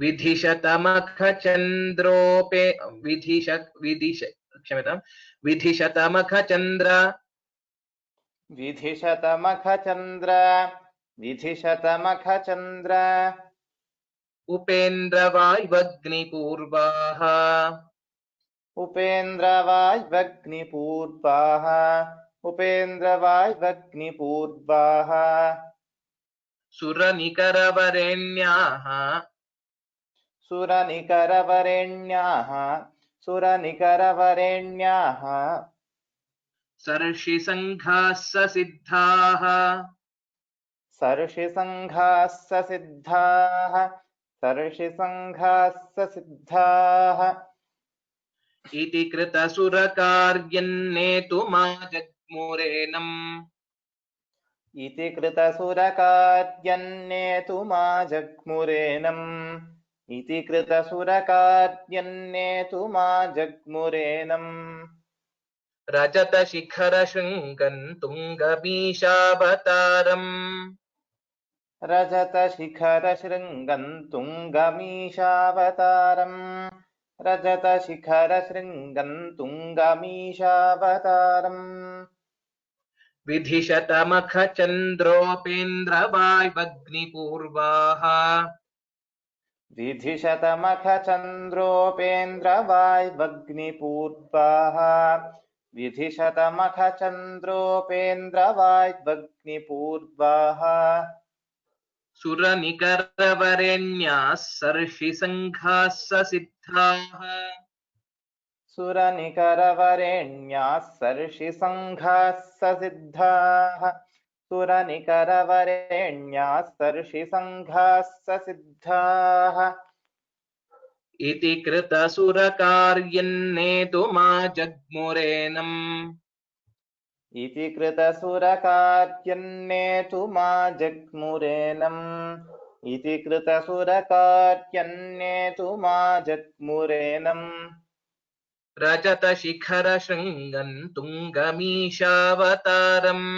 C: विधिशतमखचन्द्र उपेन्द्रवाय्वग्निपूर्वाः सुरनिकरवरेण्याः
A: सर्षिसङ्घाः ससिद्धाः इति कृतसुरकार्यन्नेतुमा जग्मुरेनम् रजतशिखरशृङ्गम्
C: तुङ्गमीशावतारम्
A: विधिशतमखचन्द्रोपेन्द्रवाय्वग्निपूर्वाः सुरनिकरवरेण्याः सर्षिसङ्घाः ससिद्धाः इति कृतसुरकार्यन्नेतुमा जग्मुरेनम् रजतशिखरशृङ्गम् तुङ्गमीशावतारम्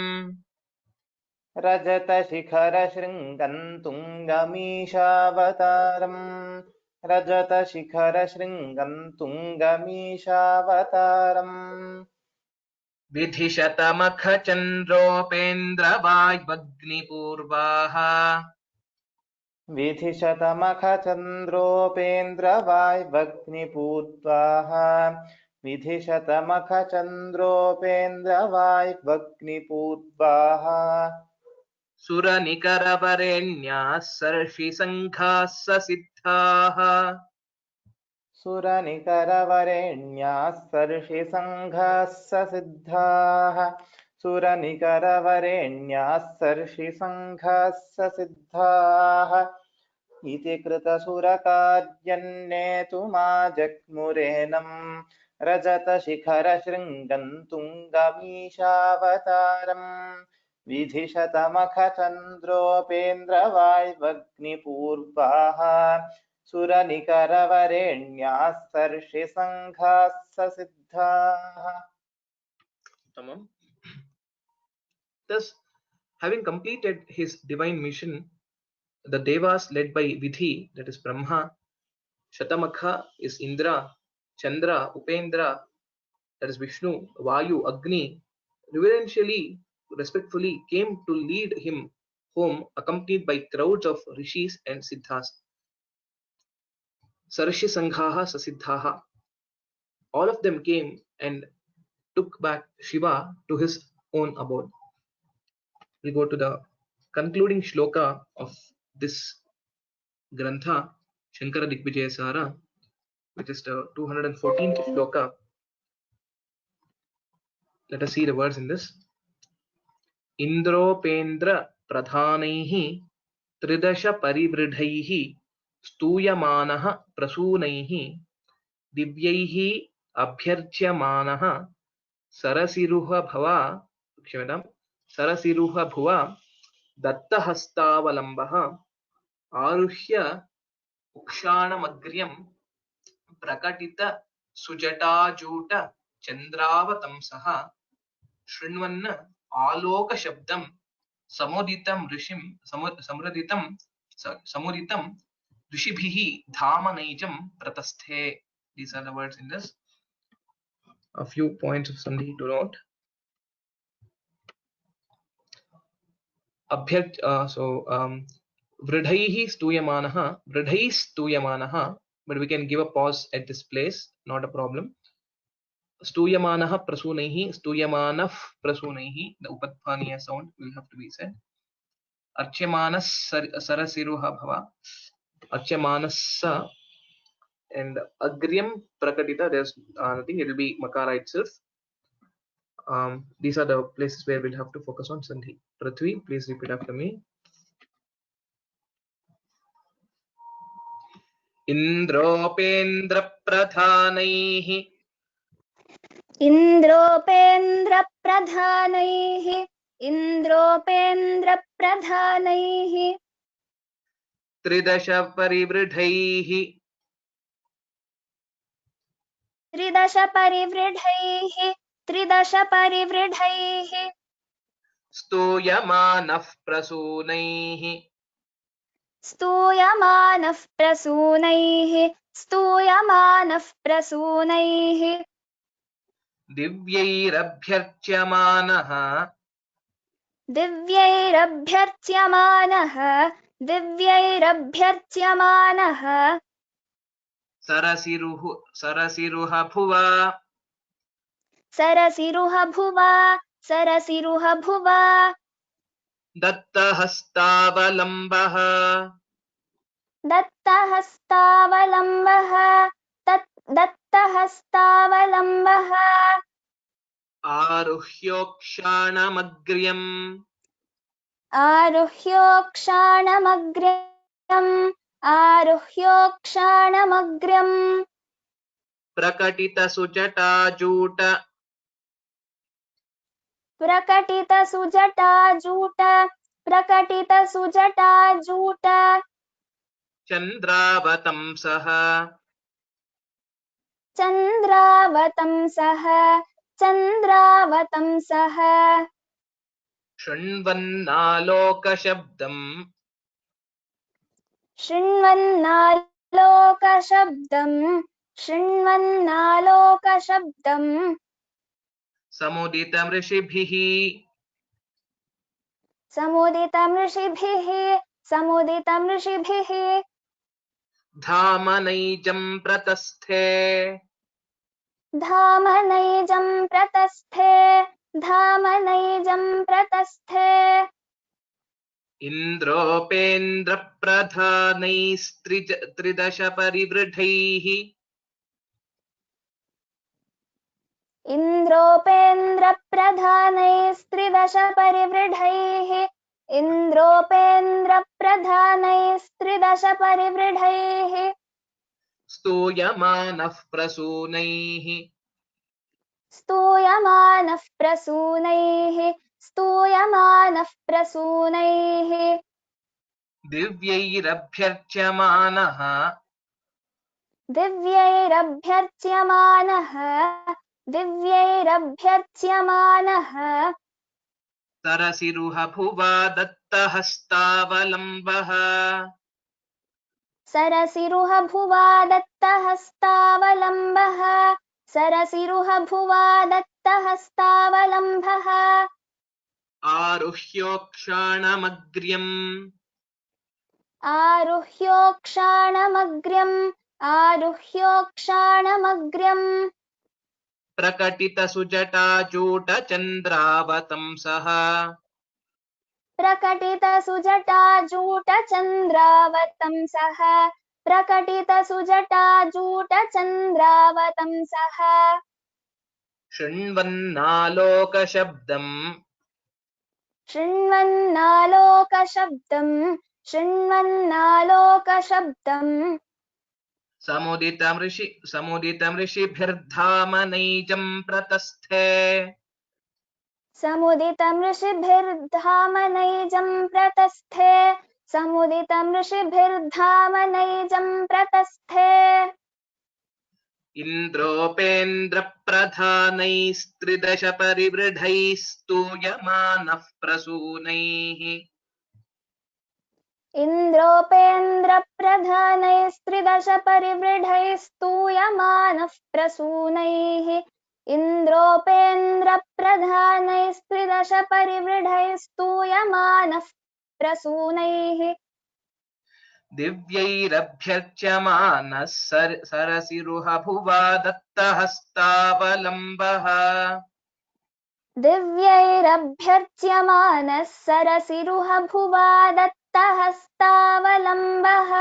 A: विधिशतमखचन्द्रोपेन्द्रवाय्वग्निपूर्वाः सुरनिकरवरेण्याः सर्षिसङ्घाः ससिद्धाः
C: इति कृतसुरकार्यन्नेतुमा जग्मुरेनम् रजतशिखरशृङ्गम् तुङ्गमीशावतारम् विधिशतमखचन्द्रोपेन्द्रवाय्वग्निपूर्वाः सुरनिकरवरेण्याः सर्षिसङ्घाः ससिद्धाः
A: Tamam. Thus, having completed his divine mission, the Devas led by Vidhi, that is Brahma, Shatamakha is Indra, Chandra, Upendra, that is Vishnu, Vayu, Agni, reverentially, respectfully came to lead him home, accompanied by crowds of rishis and siddhas. Sarshi Sanghaha Sasiddhaha. All of them came and took back Shiva to his own abode. We go to the concluding shloka of this Grantha, Shankara Digvijaya Sara, which is the 214th shloka. Let us see the words in this. Indropendra pradhanaihi tridasha parivridhaihi stuyamanaha prasunaihi divyaihi abhyarchyamanaha sarasiruha bhuva dattahastavalambah आरुह्य उक्षाणमग्र्यं प्रकटित सुजटाजूट चन्द्रावतंसः शृण्वन् आलोकशब्दं समुदितं ऋषिभिः धामनैजं प्रतस्थे. These are the words in this. A few points of Sandhi to note. Vridhaihi stuyamanaha, vridhai stuyamanaha, but we can give a pause at this place, not a problem. Stuyamanaha prasunaihi, stuyamanah prasunaihi, the upatthaniya sound will have to be said. Archamanas sarasiruha bhava, archamanasa, and agryam prakatita, there's nothing, it will be makara itself. These are the places where we'll have to focus on Sandhi. Prithvi, please repeat after me. इन्द्रोपेन्द्रप्रधानैः त्रिदश परिवृढैः स्तूयमानः प्रसूनैः दिव्यैरभ्यर्च्यमानः सरसिरुह भुवा दत्तहस्तावलम्बः आरुह्योक्षाणमग्र्यम् प्रकटितसुजटाजूट चन्द्रावतंसः शृण्वन्नालोकशब्दम् समुदितं ऋषिभिः धामनैजं प्रतस्थे इन्द्रोपेन्द्रप्रधानैस्त्रिदश परिवृढैः स्तूयमानः प्रसूनैः दिव्यैरभ्यर्च्यमानः सरसिरुह भुवा दत्तहस्तावलम्बः आरुह्योक्षाणमग्र्यम्
B: आरुह्योक्षाणमग्र्यम्
A: प्रकटितसुजटाजूटचन्द्रावतंसः
B: प्रकटितसुजटाजूटचन्द्रावतंसः प्रकटितसुजटाजूटचन्द्रावतंसः
A: शृण्वन्नालोकशब्दम्
B: शृण्वन्नालोकशब्दम्
A: समुदितमृषिभिर्धाम नैजम् प्रतस्थे
B: समुदितं ऋषिभिर्धाम नैजं प्रतस्थे समुदितं ऋषिभिर्धाम नैजं प्रतस्थे
A: इन्द्रोपेन्द्रप्रधानैस्त्रिदश परिवृढैः स्तूयमानः प्रसूनैः
B: इन्द्रोपेन्द्रप्रधानैस्त्रिदश परिवृढैः स्तूयमानः प्रसूनैः इन्द्रोपेन्द्रप्रधानैस्त्रिदश परिवृढैः स्तूयमानः प्रसूनैः
A: दिव्यैरभ्यर्च्यमानः सरसिरुहभुवा दत्तहस्तावलम्बः
B: दिव्यैरभ्यर्च्यमानः सरसिरुहभुवा दत्तहस्तावलम्बः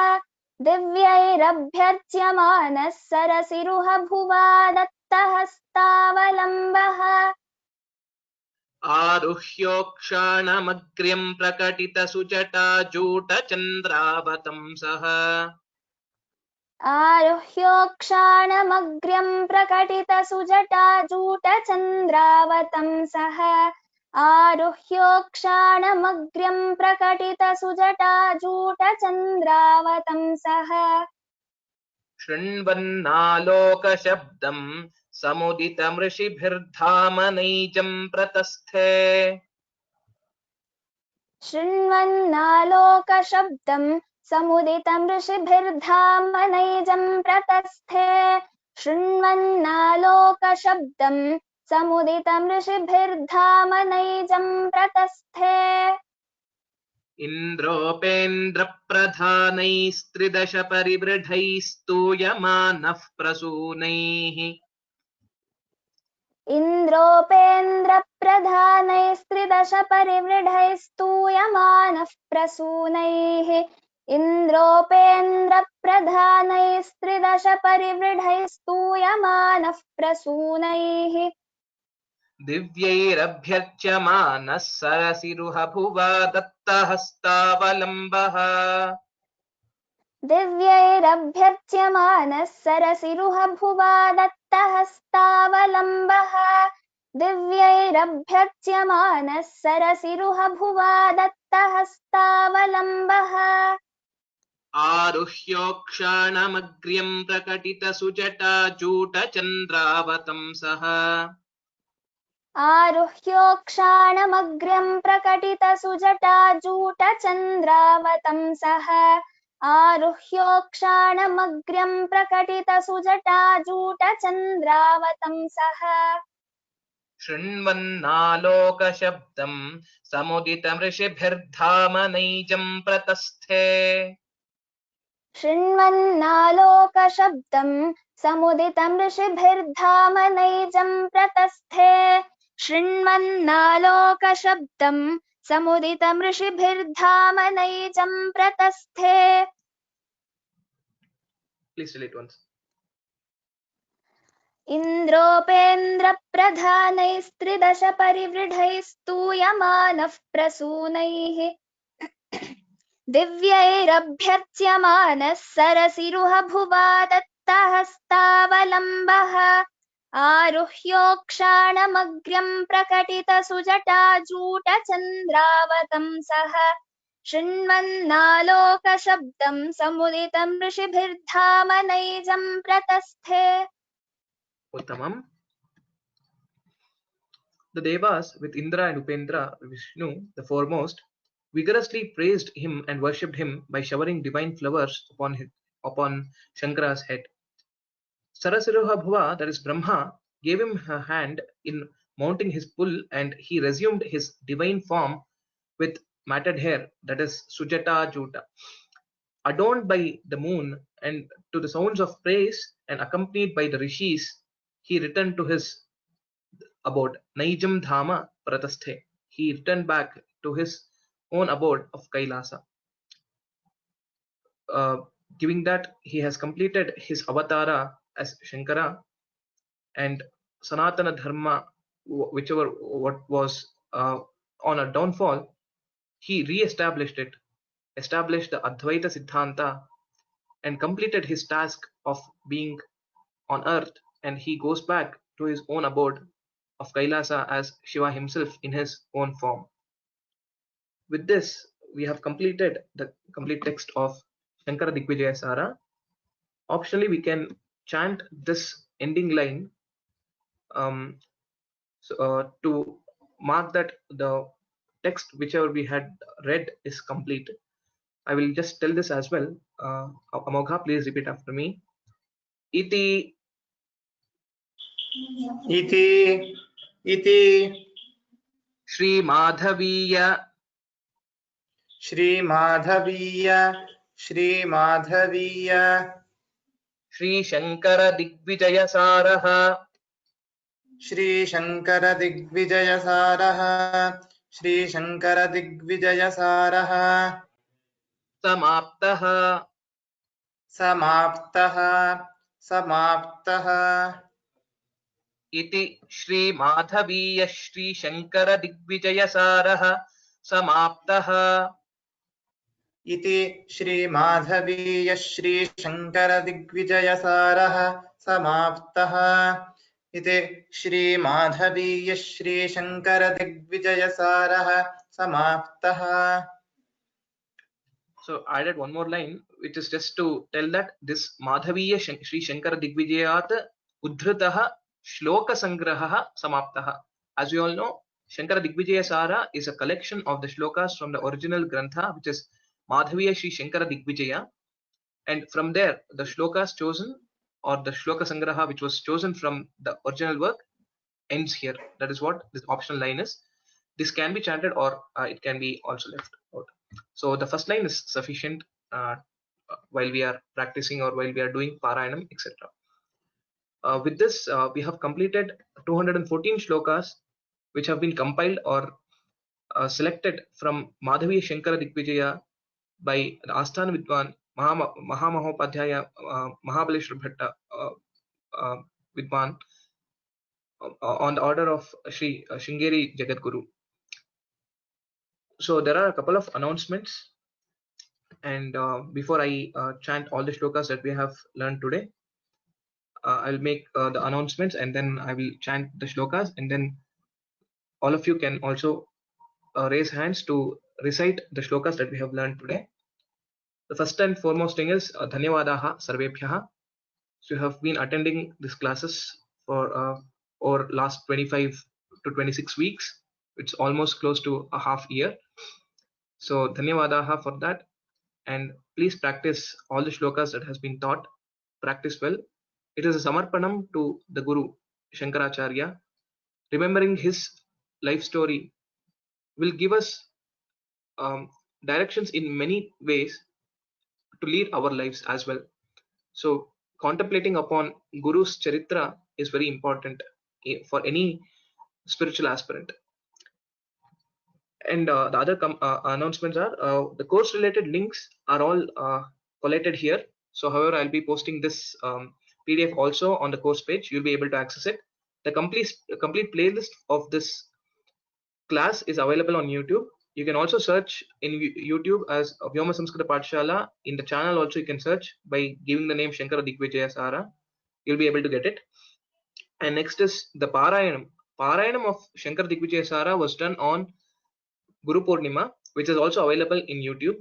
B: दिव्यैरभ्यर्च्यमानः सरसिरुहभुवा दत्तहस्तावलम्बः
A: आरुह्योक्षाणमग्र्यम् प्रकटितसुजटाजूटचन्द्रावतंसः
B: आरुह्योक्षाणमग्र्यं प्रकटितसुजटाजूटचन्द्रावतंसः आरुह्योक्षाणमग्र्यं प्रकटितसुजटाजूटचन्द्रावतंसः
A: शृण्वन्नालोकशब्दम् समुदितमृषिभिर्धाम नैजम् प्रतस्थे
B: शृण्वन्नालोकशब्दं समुदितं ऋषिभिर्धाम नैजं प्रतस्थे शृण्वन्नालोकशब्दं समुदितं ऋषिभिर्धाम नैजं प्रतस्थे
A: इन्द्रोपेन्द्रप्रधानैस्त्रिदश परिवृढैः स्तूयमानः प्रसूनैः
B: इन्द्रोपेन्द्रप्रधानैस्त्रिदश परिवृढैः स्तूयमानः प्रसूनैः इन्द्रोपेन्द्रप्रधानैस्त्रिदश परिवृढैः स्तूयमानः प्रसूनैः
A: दिव्यैरभ्यर्च्यमानः सरसिरुहभुवा दत्तहस्तावलम्बः
B: दिव्यैरभ्यर्च्यमानः सरसिरुहभुवा दत्तहस्तावलम्बः दिव्यैरभ्यर्च्यमानः सरसिरुहभुवा दत्तहस्तावलम्बः
A: आरुह्योक्षाणमग्र्यम् प्रकटितसुजटाजूटचन्द्रावतंसः
B: आरुह्योक्षाणमग्र्यं प्रकटितसुजटाजूटचन्द्रावतंसः आरुह्योक्षाणमग्र्यं प्रकटितसुजटाजूटचन्द्रावतंसः
A: शृण्वन्नालोकशब्दम् समुदितमृषिभिर्धाम नैजम् प्रतस्थे
B: शृण्वन्नालोकशब्दं समुदितं ऋषिभिर्धाम नैजं प्रतस्थे शृण्वन्नालोकशब्दं समुदितं ऋषिभिर्धाम नैजं प्रतस्थे
A: Please relate once.
B: इन्द्रोपेन्द्रप्रधानैस्त्रिदश परिवृढैः स्तूयमानः प्रसूनैः दिव्यैरभ्यर्च्यमानः सरसिरुहभुवा दत्तहस्तावलम्बः आरुह्योक्षाणमग्र्यं प्रकटितसुजटाजूटचन्द्रावतंसः शृण्वन्नालोकशब्दं समुदितं ऋषिभिर्धाम नैजं प्रतस्थे
A: Uttamam. The Devas with Indra and Upendra, Vishnu, the foremost, vigorously praised him and worshipped him by showering divine flowers upon Shankara's head. Sarasiruha Bhuva, that is Brahma, gave him a hand in mounting his bull, and he resumed his divine form with matted hair, that is Sujata Juta. Adorned by the moon and to the sounds of praise and accompanied by the rishis, he returned to his abode. Naijam Dhama Pratasthe. He returned back to his own abode of Kailasa. Giving that he has completed his avatara as Shankara, and Sanatana Dharma, whichever what was on a downfall, he re-established it, established the Advaita Siddhanta, and completed his task of being on earth, and he goes back to his own abode of Kailasa as Shiva himself in his own form. With this, we have completed the complete text of Shankara Digvijaya Sara. Optionally, we can chant this ending line to mark that the text whichever we had read is complete. I will just tell this as well. Amogha, please repeat after me. Iti
C: इति
A: Shri Madhaviya
C: श्रीमाधवीय
A: Shri Shankara Digvijaya Saraha
C: श्रीशङ्करदिग्विजयसारः
A: Samaptaha
C: समाप्तः
A: Iti Shri Madhaviya Shri Shankara Digvijaya Saraha Samaptaha.
C: इति श्रीमाधवीय श्रीशङ्करदिग्विजयसारः समाप्तः इति श्रीमाधवीय श्रीशङ्करदिग्विजयसारः समाप्तः.
A: So I added one more line, which is just to tell that this Madhaviya Shri Shankara Digvijayat Udhritaha Shloka Sangraha Samaptaha. As we all know, Shankara Digvijaya Sara is a collection of the shlokas from the original Grantha, which is Madhaviya Shri Shankara Digvijaya. And from there, the shlokas chosen, or the Shloka Sangraha, which was chosen from the original work, ends here. That is what this optional line is. This can be chanted, or it can be also left out. So the first line is sufficient while we are practicing or while we are doing Parayanam, etc. With this, we have completed 214 shlokas, which have been compiled or selected from Madhaviya Shankara Digvijaya by the Asthana Vidwan Mahamahopadhyaya Mahabaleshwar Bhatta Vidwan on the order of Sri Shringeri Jagadguru. So there are a couple of announcements, and before I chant all the shlokas that we have learned today, I'll make the announcements, and then I will chant the shlokas, and then all of you can also raise hands to recite the shlokas that we have learned today. The first and foremost thing is Dhanyavadaha Sarvebhyaha. So you have been attending these classes for over last 25 to 26 weeks. It's almost close to a half year. So Dhanyavadaha for that. And please practice all the shlokas that has been taught. Practice well. It is a samarpanam to the Guru Shankaracharya. Remembering his life story will give us directions in many ways to lead our lives as well. So contemplating upon Guru's charitra is very important for any spiritual aspirant. And the other announcements are the course related links are all collated here. So however, I'll be posting this PDF also on the course page. You'll be able to access it. The complete playlist of this class is available on YouTube. You can also search in YouTube as Vyoma Samskrita Pathshala. In the channel also you can search by giving the name Shankara Digvijaya Sara. You'll be able to get it. And next is the Parayanam. Parayanam of Shankara Digvijaya Sara was done on Guru Purnima, which is also available in YouTube.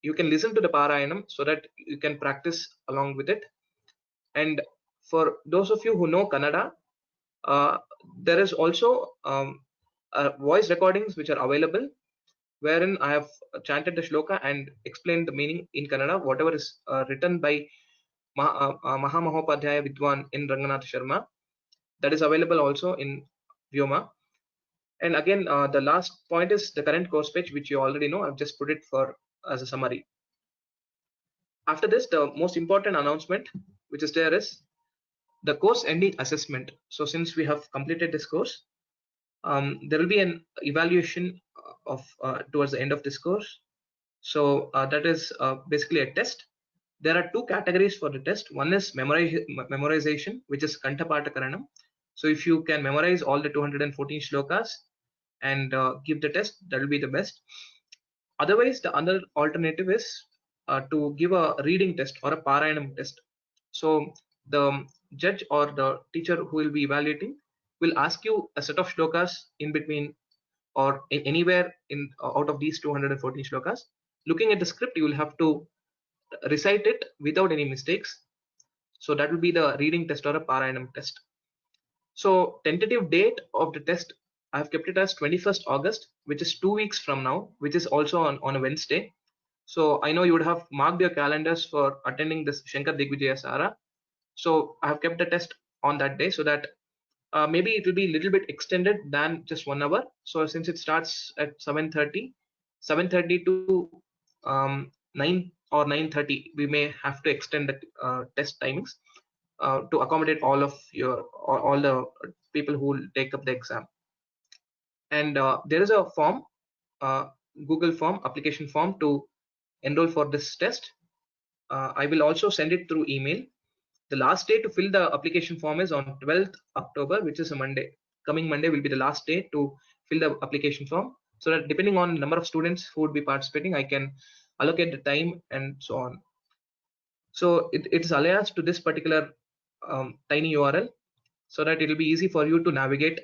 A: You can listen to the Parayanam so that you can practice along with it. And for those of you who know Kannada, there is also voice recordings which are available, wherein I have chanted the shloka and explained the meaning in Kannada, whatever is written by Mahamahopadhyaya Vidwan in Ranganath Sharma. That is available also in Vyoma. And again, the last point is the current course page, which you already know. I've just put it for as a summary. After this, the most important announcement which is there is the course ending assessment. So since we have completed this course, there will be an evaluation of towards the end of this course. So that is basically a test. There are two categories for the test. One is memorization, which is Kantapata Karanam. So if you can memorize all the 214 shlokas and give the test, that will be the best. Otherwise, the other alternative is to give a reading test or a Parayanam test. So the judge or the teacher who will be evaluating will ask you a set of shlokas in between or anywhere in out of these 214 shlokas. Looking at the script, you will have to recite it without any mistakes. So that will be the reading test or a Parayanam test. So tentative date of the test, I have kept it as 21st August, which is 2 weeks from now, which is also on a Wednesday. So I know you would have marked your calendars for attending this Shankar Digvijaya Sara. So I have kept the test on that day so that maybe it will be a little bit extended than just 1 hour. So since it starts at 7:30 to 9 or 9:30, we may have to extend the test timings to accommodate all the people who will take up the exam. And there is a form, Google form, application form to enroll for this test. I will also send it through email. The last day to fill the application form is on 12th October, which is a Monday. Coming Monday will be the last day to fill the application form, so that depending on the number of students who would be participating, I can allocate the time and so on. So it is alias to this particular tiny URL, so that it will be easy for you to navigate,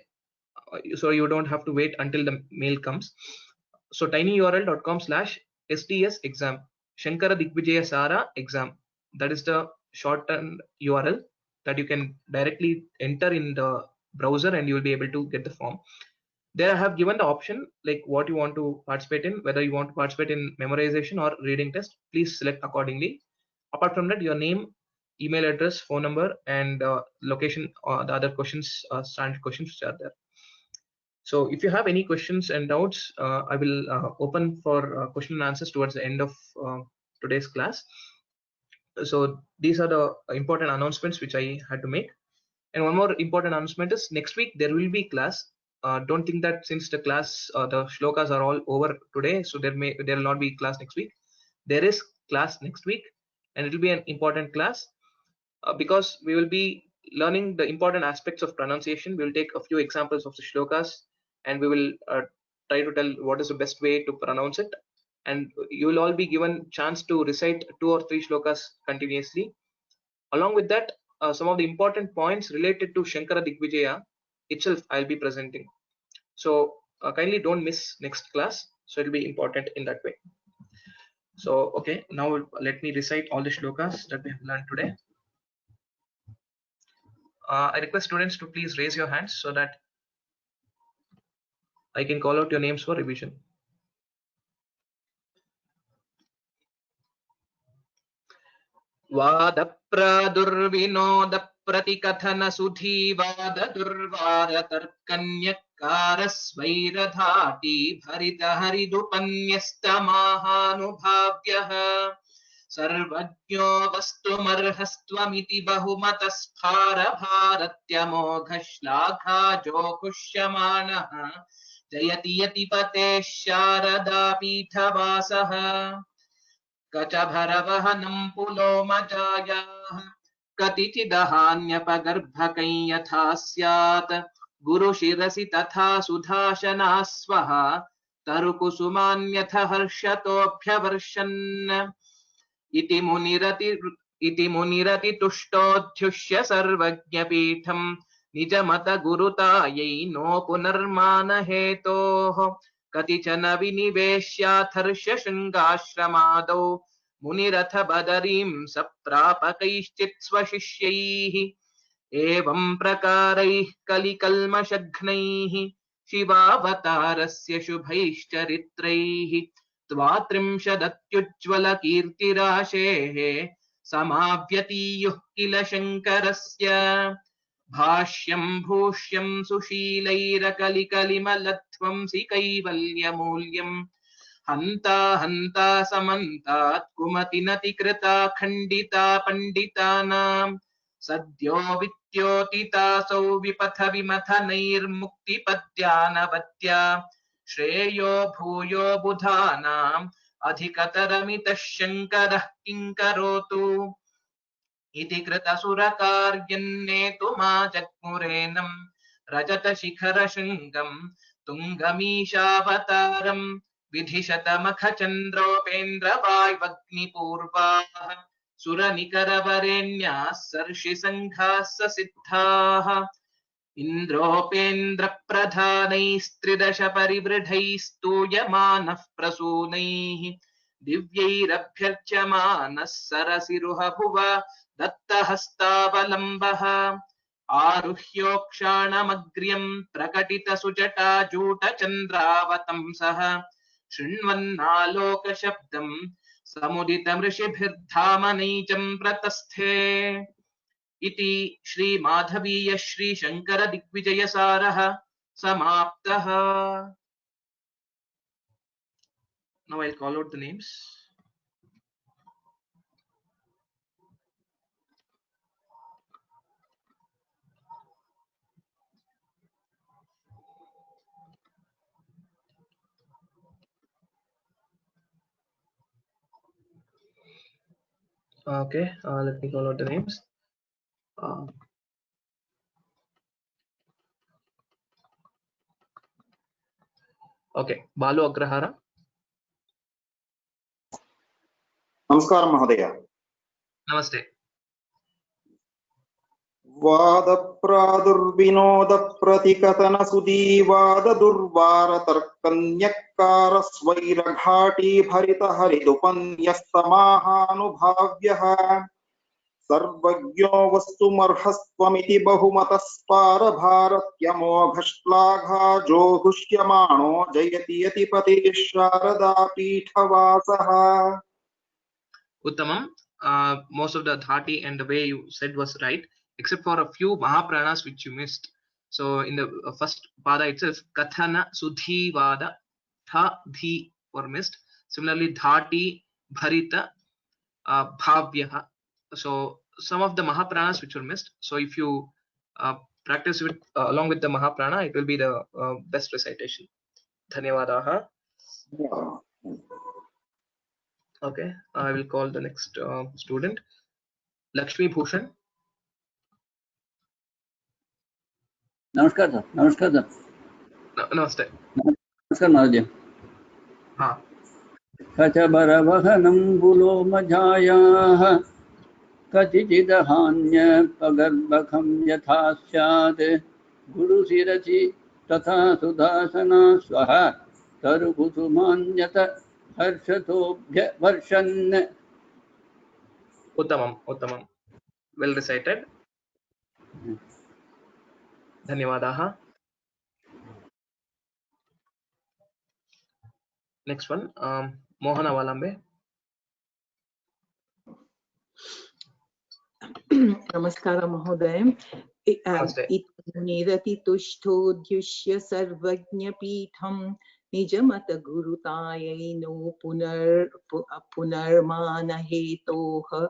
A: so you don't have to wait until the mail comes. So tinyurl.com/sts exam, Shankara Digvijaya Sara exam. That is the shortened URL that you can directly enter in the browser and you will be able to get the form. There I have given the option like what you want to participate in, whether you want to participate in memorization or reading test. Please select accordingly. Apart from that, your name, email address, phone number, and location, the other questions, standard questions which are there. So if you have any questions and doubts, I will open for question and answers towards the end of today's class. So these are the important announcements which I had to make. And one more important announcement is next week there will be class. Don't think that since the class, the shlokas are all over today, so there will not be class next week. There is class next week, and it will be an important class because we will be learning the important aspects of pronunciation. We will take a few examples of the shlokas, and we will try to tell what is the best way to pronounce it. And you will all be given chance to recite 2 or 3 shlokas continuously. Along with that, some of the important points related to Shankara Digvijaya itself I'll be presenting. So kindly don't miss next class. So it'll be important in that way. So okay, now let me recite all the shlokas that we have learned today. I request students to please raise your hands so that I can call out your names for revision. वादप्रादुर्विनोदप्रतिकथन सुधीवाददुर्वारतर्कन्यकारस्वैरधाटी भरितहरिदुपन्यस्तमाहानुभाव्यः सर्वज्ञो वस्तुमर्हस्त्वमिति बहुमतस्फारभारत्यमोघश्लाघाजोघुष्यमाणः जयति यतिपतेः शारदापीठवासः कचभरवहनं पुलोमजायाः कतिचिदहान्यपगर्भकै यथा स्यात् गुरुशिरसि तथा सुधाशनास्वः तरुकुसुमान्यथ हर्षतोऽभ्यवर्षन् इति मुनिरतितुष्टोऽध्युष्य सर्वज्ञपीठं निजमतगुरुतायै नो पुनर्मानहेतोः कतिचन विनिवेश्याथर्ष शृङ्गाश्रमादौ मुनिरथ बदरीं सप्राप कैश्चित् स्वशिष्यैः एवं प्रकारैः कलिकल्मषघ्नैः शिवावतारस्य शुभैश्चरित्रैः त्वात्रिंशदत्युज्ज्वलकीर्तिराशेः समाव्यतीयुः किल शङ्करस्य भाष्यं भूष्यं सुशीलैरकलिकलिमलध्वंसि कैवल्यमूल्यं हन्ता हन्ता समन्तात् कुमतिनतिकृता खण्डिता पण्डितानां सद्यो विद्योतितासौ विपथ विमथनैर्मुक्तिपद्यानवद्या श्रेयो भूयो बुधानाम् अधिकतरमितः शङ्करः किङ्करोतु इति कृतसुरकार्यन्नेतुमा जग्मुरेनं रजतशिखरशृङ्गम् तुङ्गमीशावतारम् विधिशतमखचन्द्रोपेन्द्रवाय्वग्निपूर्वाः सुरनिकरवरेण्याः सर्षिसङ्घाः ससिद्धाः इन्द्रोपेन्द्रप्रधानैस्त्रिदश परिवृढैस्तूयमानः प्रसूनैः दिव्यैरभ्यर्च्यमानः सरसिरुहभुवा दत्तहस्तावलम्बः आरुह्योक्षाणमग्र्यम् प्रकटितसुजटाजूटचन्द्रावतंसः शृण्वन्नालोकशब्दम् समुदितमृषिभिर्धामनैजम् प्रतस्थे इति श्री माधवीय श्री शंकर दिग्विजयसारः समाप्तः. Now I'll call out the names. Okay, let me call out the names. Okay, Balu Agrahara.
D: Namaskaram Mahodaya.
A: Namaste.
D: वादप्रादुर्विनोदप्रतिकथन सुदीवाददुर्वारतर्कन्यक्कारस्वैरघाटी भरितहरिदुपन्यस्तमाहानुभाव्यः सर्वज्ञो वस्तुमर्हस्त्वमिति बहुमतस्पारभारत्यमोघश्लाघाजोहुष्यमाणो जयति यतिपते शारदापीठवासः.
A: Uttamam, most of the dhati and the way you said was right, except for a few mahapranas which you missed. So in the first pada itself, kathana, sudhi, vada, tha, dhi were missed. Similarly, dhati, bharita, bhavyaha. So some of the mahapranas which were missed. So if you practice with along with the mahaprana, it will be the best recitation. Dhanyavadaha.
D: Yeah.
A: Okay, I will call the next student, Lakshmi Bhushan.
E: नमस्कार सर. नमस्कार सर.
A: नमस्ते.
E: नमस्कार महोदय.
A: हाँ.
E: कचबरवहनं बुलोमजायाः कचिचिदहान्यपगर्भखं यथा स्यात् गुरुशिरसि तथा सुदासना स्वः तरुकुसुमान्यत हर्षतोऽभ्यवर्षन्.
A: उत्तमम् उत्तमम्. Well recited. धन्यवादाः. Next one, Mohana Valambe.
F: Namaskara Mahoday. Niratitushtodhyushya sarvajna pitham nijamata gurutayino punarmana hetoha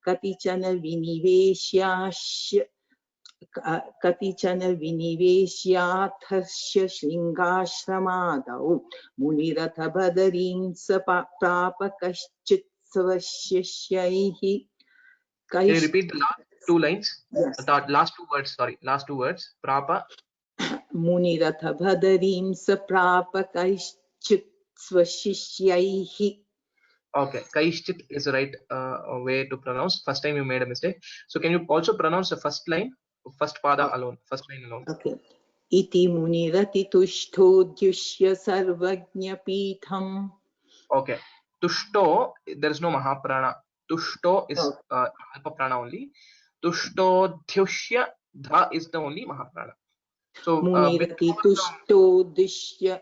F: katichana viniveshyaathasya shringashramadau muniratha badarim prapa kaschit svashyaihi.
A: Can you repeat the last two lines?
F: Yes.
A: Last two words, sorry. Last two words. Prapa.
F: Muniratha bhadarim saprapa kaishchit svashishyaihi.
A: Okay. Kaishchit is the right way to pronounce. First time you made a mistake. So can you also pronounce the first line? First pada alone. First line alone.
F: Okay. Iti munirati tushtodhyushya sarvajna pitham.
A: Okay. Tushto, there is no mahaprana. Tushto is alpa prana only. Tushto dhyushya, dha is the only mahaprana. So
F: Munirati tushtodhyushya,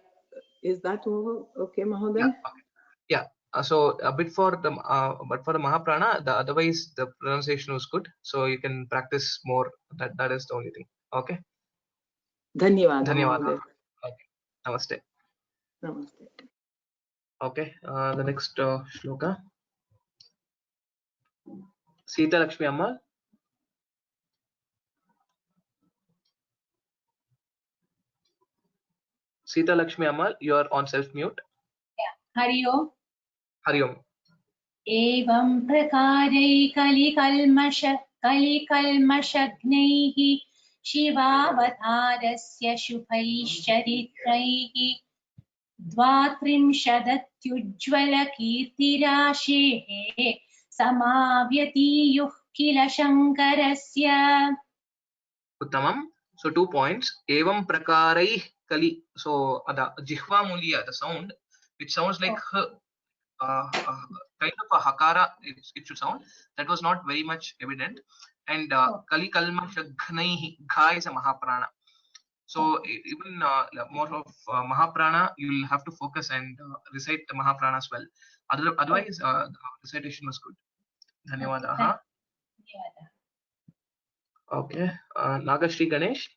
F: is that okay, Mahoday?
A: Yeah. Okay. Yeah. So a bit for the but for the mahaprana, otherwise the pronunciation was good. So you can practice more. That is the only thing. Okay.
F: Dhanyawad.
A: Dhanyawad. Okay. Namaste.
F: Namaste.
A: Okay, the next shloka. Sita Lakshmi Amma. Sita Lakshmi Amma, you are on self mute.
G: Hari Om
A: Hari Om.
G: एवं प्रकारै कलिकल्मषघ्नैः शिवावतारस्य शुभैश्चरित्रैः द्वात्रिंशदत्युज्ज्वलकीर्तिराशेः समाव्यतीयुः किल शङ्करस्य
A: Uttamam. So 2 points. Evam prakarai kali. So the jihva mulya, the sound, which sounds like kind of a hakara, it should sound. That was not very much evident. And kali kalma shaghnaihi, gha is a mahaprana. So even more of mahaprana, you will have to focus and recite the mahaprana as well. Otherwise, the recitation was good. Dhanyawadaha. Okay. Nagashri Ganesh.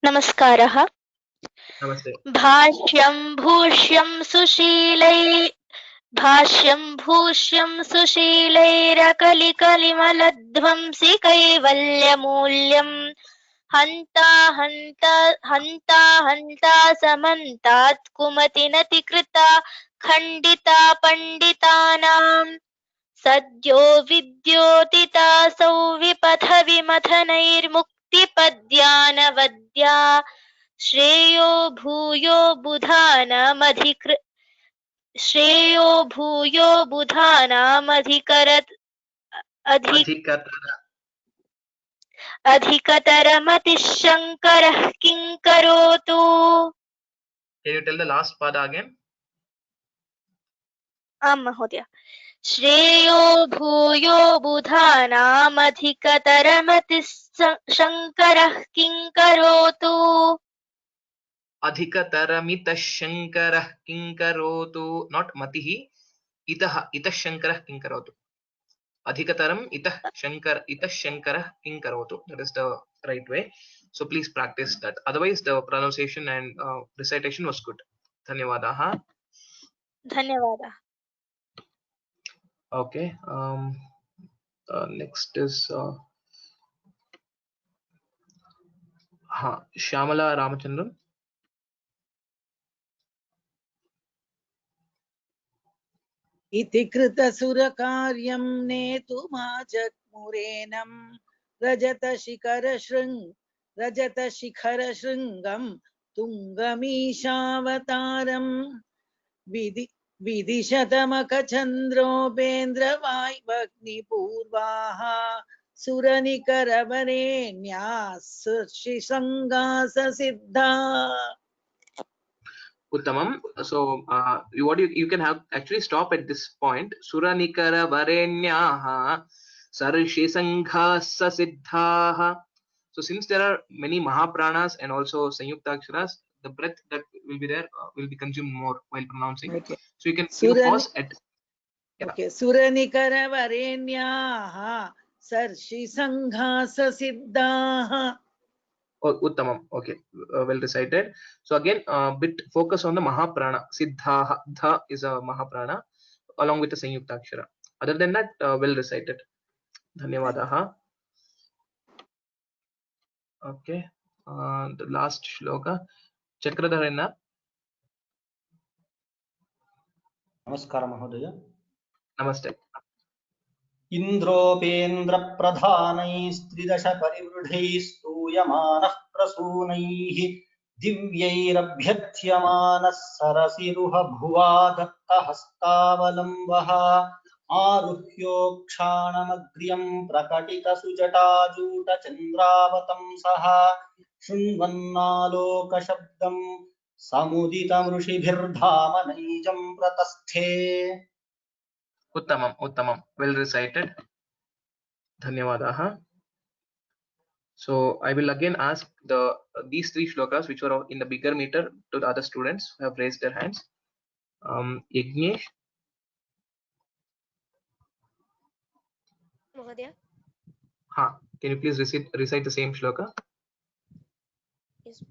H: नमस्कारः
A: Namaste.
H: भाष्यं भूष्यं सुशीलैरकलिकलिमलध्वंसि कैवल्यमूल्यं हन्ता समन्तात् कुमतिनतिकृता खण्डिता पण्डितानां सद्यो विद्योतितासौ विपथ विमथनैर्मुक्तिपद्यानवद्या श्रेयो भूयो अधिकतरमतिः शङ्करः किं करोतु.
A: Can you tell the last pada again?
H: आम् महोदय. श्रेयो भूयो बुधानामधिकतरमतिः शङ्करः किं करोतु.
A: Adhikataramita Shankarah Kinkarotu, not Matihi, Itah Shankarah Kinkarotu. Adhikataram Itah Shankarah Kinkarotu. That is the right way. So please practice that. Otherwise, the pronunciation and recitation was good. Dhanyawadaha.
H: धन्यवादः.
A: Okay. Next is Shyamala Ramachandran.
I: इति कृतसुरकार्यं नेतुमाजग्मुरेनं रजतशिखरशृङ्गं तुङ्गमीशावतारं विदिशतमकचन्द्रोपेन्द्रवाय्वग्निपूर्वाः सुरनिकरवरेण्याः सर्षिसङ्गाससिद्धा.
A: Uttamam. So you can have actually stop at this point. Suranikara varenyaha sarshi sanghasa siddhaha. So since there are many mahapranas and also sanyuktaksharas, the breath that will be there will be consumed more while pronouncing.
I: Okay.
A: So you can pause at. Yeah.
I: Okay. Suranikara varenyaha sarshi sanghasa siddhaha.
A: Oh, Uttamam. Okay, well recited. So again, bit focus on the Mahaprana. Siddha, dha is a Mahaprana along with the Sanyuktakshara. Other than that, well recited. Dhanyawadaha. Okay, the last shloka. Chakradharena.
J: नमस्कार महोदय.
A: Namaste.
J: इन्द्रोपेन्द्रप्रधानैस्त्रिदश परिवृढैः स्तूयमानः प्रसूनैः दिव्यैरभ्यर्थ्यमानः सरसिरुह भुवा दत्तहस्तावलम्बः आरुह्योक्षाणमग्र्यं प्रकटितसुजटाजूटचन्द्रावतंसः शृण्वन्नालोकशब्दं समुदितमृषिभिर्धामनैजं प्रतस्थे.
A: Uttamam. Well recited. Dhanyawadaha. So I will again ask these three shlokas which were in the bigger meter to the other students who have raised their hands. Yagnesh.
H: महोदय.
A: Can you please recite the same shloka?
H: Yes.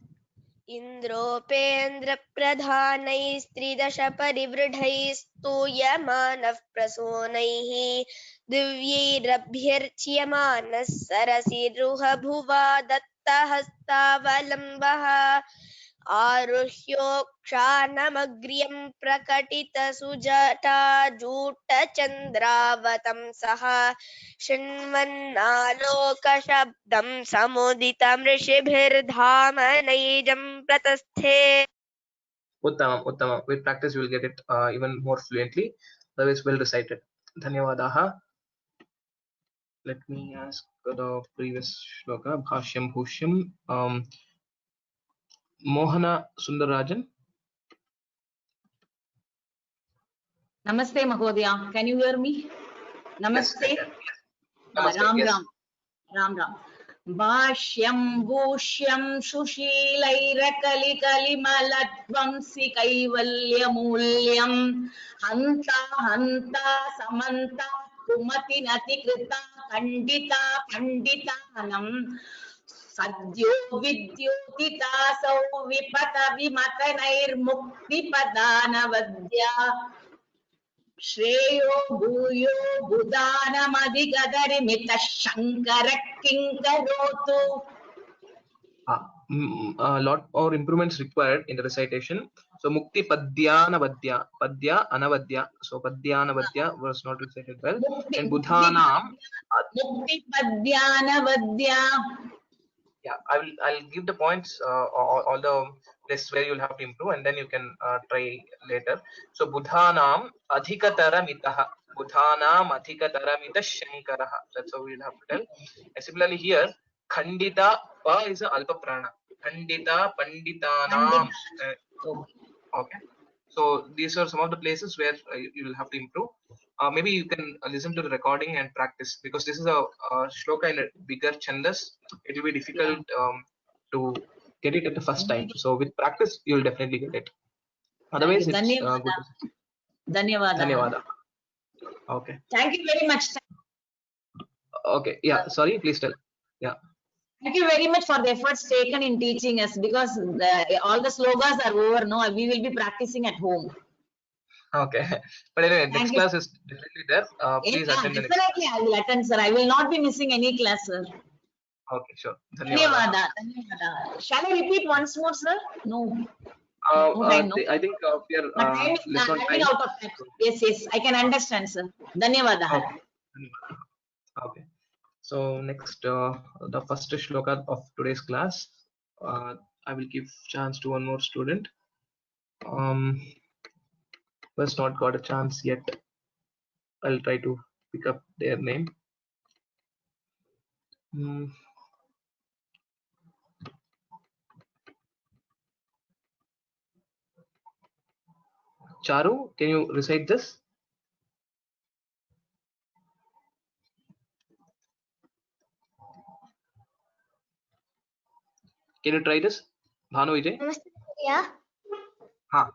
H: इन्द्रोपेन्द्रप्रधानैस्त्रिदश परिवृढैस्तूयमानः प्रसूनैः दिव्यैरभ्यर्च्यमानः सरसिरुहभुवा दत्तहस्तावलम्बः आरुह्योक्षानमग्र्यं प्रकटितसुजटाजूटचन्द्रावतंसः शृण्वन्नालोकशब्दं समुदितमृषिभिर्धामनैजं प्रतस्थे.
A: Uttamam, Uttamam. With practice, you will get it even more fluently. Otherwise, well recited. Dhanyavadaha. Let me ask the previous shloka. Bhashyam Bhushyam. Mohana Sundarajan.
K: Namaste, Mahodaya. Can you hear me? Namaste.
A: Yes. Namaste,
K: Ram
A: yes.
K: Ram. Ram Ram. Bhashyam Bhushyam Shushilairakalimaladvamsi Kaivalyamulyam Hanta Hanta Samanta Kumati Natikrita Kandita Panditanam Sadyo Vidyotita Sau Vipata Vimatanair Mukti Padanavadya श्रेयो भूयो बुधानमधिगदरिमितः शङ्करः किं करोतु.
A: A lot more improvements required in the recitation. So Mukti Padyanavadya, Padya Anavadya. So Padyanavadya was not recited well. And Budhanam.
K: Mukti Padyanavadya.
A: Yeah, I'll give the points, all the places where you'll have to improve, and then you can try later. So Budhanam Adhikataramitaha. Budhanam Adhikataramita Shankaraha. That's how we'll have to tell. And similarly here, Khandita Pa is a Alpa Prana. Khandita Panditanam. Okay. So these are some of the places where you will have to improve. Maybe you can listen to the recording and practice, because this is a shloka in a bigger chandas. It will be difficult to get it at the first time. So with practice, you will definitely get it. Otherwise, it's good.
K: Dhanyavada.
A: Dhanyavada. Okay.
K: Thank you very much.
A: Okay. Yeah. Sorry. Please tell. Yeah.
K: Thank you very much for the efforts taken in teaching us, because all the slogas are over. No, we will be practicing at home.
A: Okay. But anyway,
K: Thank
A: next
K: you.
A: class is definitely there. Please attend the next.
K: Definitely, I will attend, sir. I will not be missing any class, sir.
A: Okay, sure.
K: Dhanyavada. Dhanyavada. Shall I repeat once more, sir? No.
A: I think we are less on time.
K: Out of time. Yes, I can understand, sir. Dhanyavada.
A: Okay. Okay. So next, the first shloka of today's class, I will give chance to one more student. Was not got a chance yet. I'll try to pick up their name. Charu, can you recite this? Can you try this? Bhanu Vijay?
B: Namaste. Yeah.
A: Ha.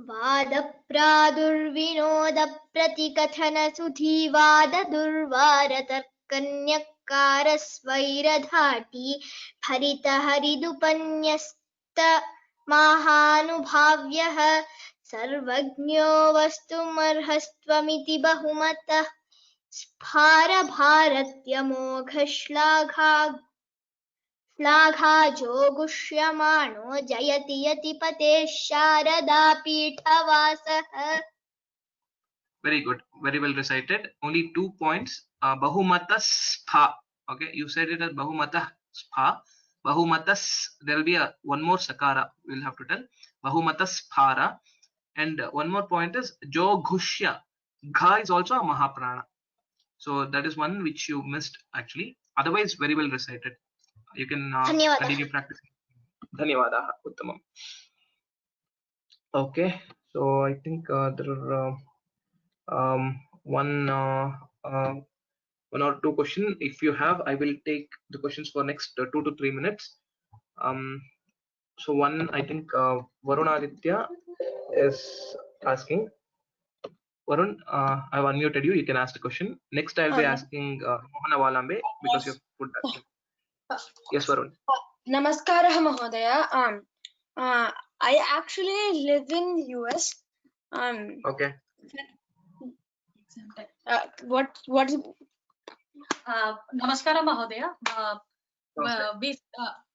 B: वादप्रादुर्विनोदप्रतिकथनसुधीवाददुर्वारतर्कन्यकारस्वैरधाटी भरितहरिदुपन्यस्त महानुभाव्यः सर्वज्ञो वस्तुमर्हस्त्वमिति बहुमतः श्लाघाजो गुष्यमाणो जयति यतिपते शारदापीठवासः.
A: Very good. Very well recited. Only 2 points. Bahumataspa. Okay, you said it as Bahumataspa. Bahumatas. There will be one more sakara. We'll have to tell. Bahumataspara. And one more point is Joghushya. Gha is also a Mahaprana. So that is one which you missed actually. Otherwise, very well recited. You can continue practicing. Dhanyavada. Uttamam. Okay. So I think there are one or two questions. If you have, I will take the questions for next 2 to 3 minutes. So one, I think Varun Aditya is asking. Varun, I've unmuted you. You can ask the question. Next, I'll be asking Mohana Valambe, because you've put that. Yes, Varun.
L: Namaskarah Mahodaya. I actually live in US.
A: Okay.
L: What is
M: Namaskara Mahodaya.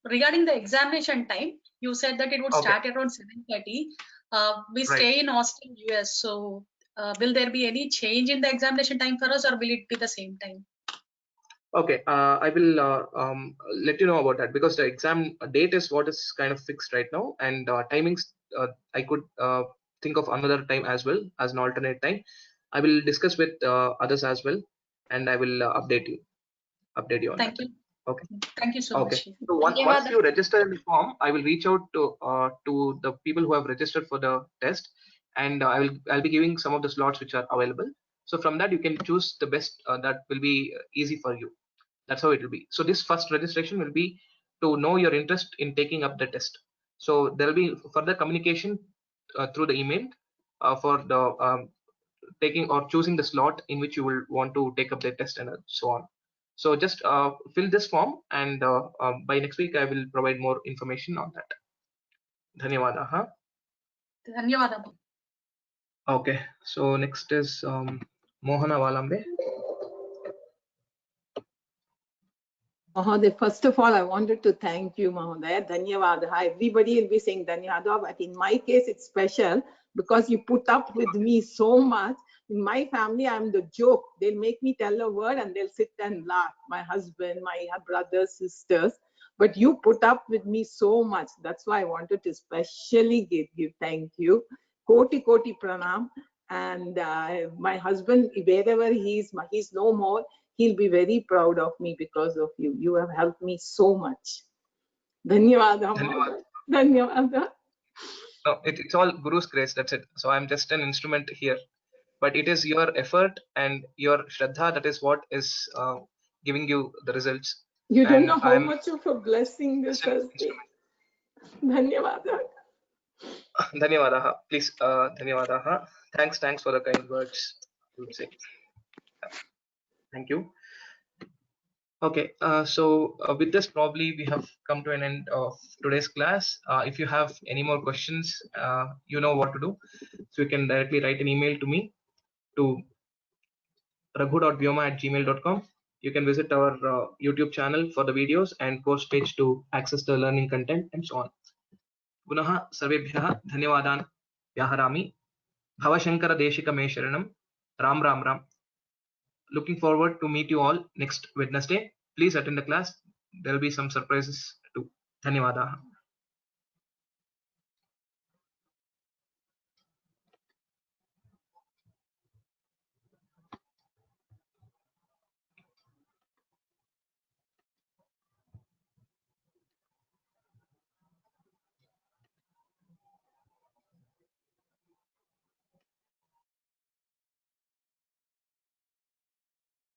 M: Regarding the examination time, you said that it would start around 7:30. We stay in Austin, US. So will there be any change in the examination time for us, or will it be the same time?
A: Okay, I will let you know about that, because the exam date is what is kind of fixed right now, and timings I could think of another time as well as an alternate time. I will discuss with others as well, and I will update you on
M: Thank
A: that.
M: you.
A: Okay.
M: Thank you so much.
A: So once you register in the form, I will reach out to the people who have registered for the test, and I'll be giving some of the slots which are available. So from that you can choose the best that will be easy for you. That's how it will be. So this first registration will be to know your interest in taking up the test. So there will be further communication through the email for the taking or choosing the slot in which you will want to take up the test and so on. So just fill this form, and by next week I will provide more information on that. Dhanyawada.
M: Dhanyawada.
A: Okay, so next is Mohana Valambe.
F: Mahoday, first of all, I wanted to thank you, Mahoday. Dhanyawada. Everybody will be saying Dhanyawada, but in my case, it's special because you put up with me so much. In my family, I'm the joke. They'll make me tell a word and they'll sit and laugh. My husband, my brothers, sisters. But you put up with me so much. That's why I wanted to especially give thank you. Koti pranam. And my husband, wherever he's no more, he'll be very proud of me because of you. You have helped me so much. Dhanyawada. Dhanyawada.
A: No, it's all Guru's grace. That's it. So I'm just an instrument here. But it is your effort and your Shraddha that is what is giving you the results.
F: You don't know how much of a blessing this has been. Dhanyawada.
A: Dhanyawada. Please, Dhanyawada. Thanks for the kind words. I would say. Thank you. Okay, so with this, probably we have come to an end of today's class. If you have any more questions, you know what to do. So you can directly write an email to me to raghu.vyoma@gmail.com. You can visit our YouTube channel for the videos and course page to access the learning content and so on. Punaha sarvebhyah dhanyavadan vyaharami. Bhavashankara deshika me sharanam. Ram Ram Ram. Looking forward to meet you all next Wednesday. Please attend the class. There will be some surprises too. Dhanyavada.